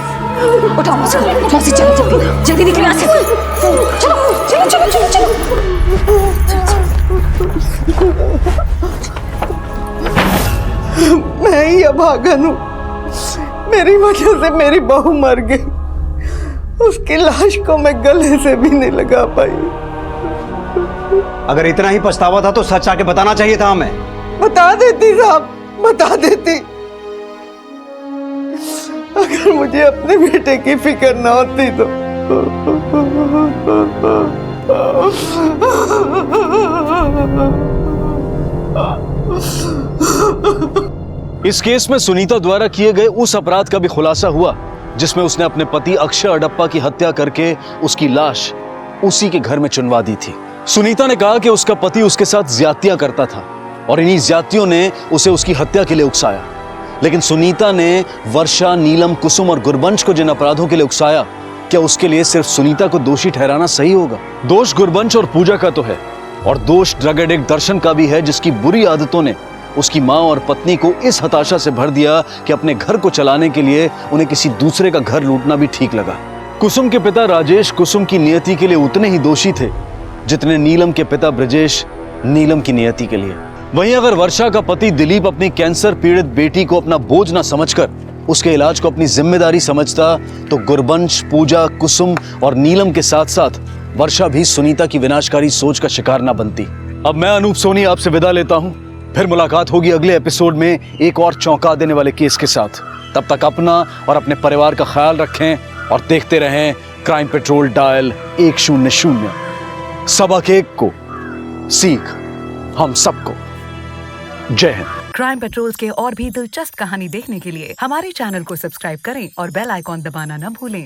उठाओ मौसी, मौसी चलो जल्दी, जल्दी निकलो यहाँ से। चलो चलो चलो चलो चलो। मैं ही अभागन हूँ, मेरी वजह से मेरी बहू मर गई। उसकी लाश को मैं गले से भी नहीं लगा पाई। अगर इतना ही पछतावा था तो सच आके बताना चाहिए था हमें। बता देती साहब, बता देती। अगर मुझे अपने बेटे की फिक्र ना होती तो। इस केस में सुनीता द्वारा किए गए उस अपराध का भी खुलासा हुआ जिसमें उसने अपने पति अक्षय अडप्पा की हत्या करके उसकी लाश उसी के घर में चुनवा दी थी। सुनीता ने कहा कि उसका पति उसके साथ ज्यादतियां करता था और इन्हीं ज्यादतियों ने उसे उसकी हत्या के लिए उकसाया। लेकिन सुनीता ने वर्षा, नीलम, कुसुम और गुरबंश को जिन अपराधों के लिए उकसाया, क्या उसके लिए सिर्फ सुनीता को दोषी ठहराना सही होगा? दोष गुरबंश और पूजा का तो है, और दोष ड्रग एडिक्ट दर्शन का भी है, जिसकी बुरी आदतों ने उसकी माँ और पत्नी को इस हताशा से भर दिया कि अपने घर को चलाने के लिए उन्हें किसी दूसरे का घर लूटना भी ठीक लगा। कुसुम के पिता राजेश कुसुम की नियति के लिए उतने ही दोषी थे जितने नीलम के पिता ब्रजेश नीलम की नियति के लिए। वहीं अगर वर्षा का पति दिलीप अपनी कैंसर पीड़ित बेटी को अपना बोझ न समझकर उसके इलाज को अपनी जिम्मेदारी समझता, तो गुरबंश, पूजा, कुसुम और नीलम के साथ साथ वर्षा भी सुनीता की विनाशकारी सोच का शिकार न बनती। अब मैं अनूप सोनी आपसे विदा लेता हूं। फिर मुलाकात होगी अगले एपिसोड में एक और चौंका देने वाले केस के साथ। तब तक अपना और अपने परिवार का ख्याल रखें और देखते रहें क्राइम पेट्रोल डायल 100। सबक एक को सीख हम सबको। जय हिंद। क्राइम पेट्रोल के और भी दिलचस्प कहानी देखने के लिए हमारे चैनल को सब्सक्राइब करें और बेल आइकॉन दबाना न भूलें।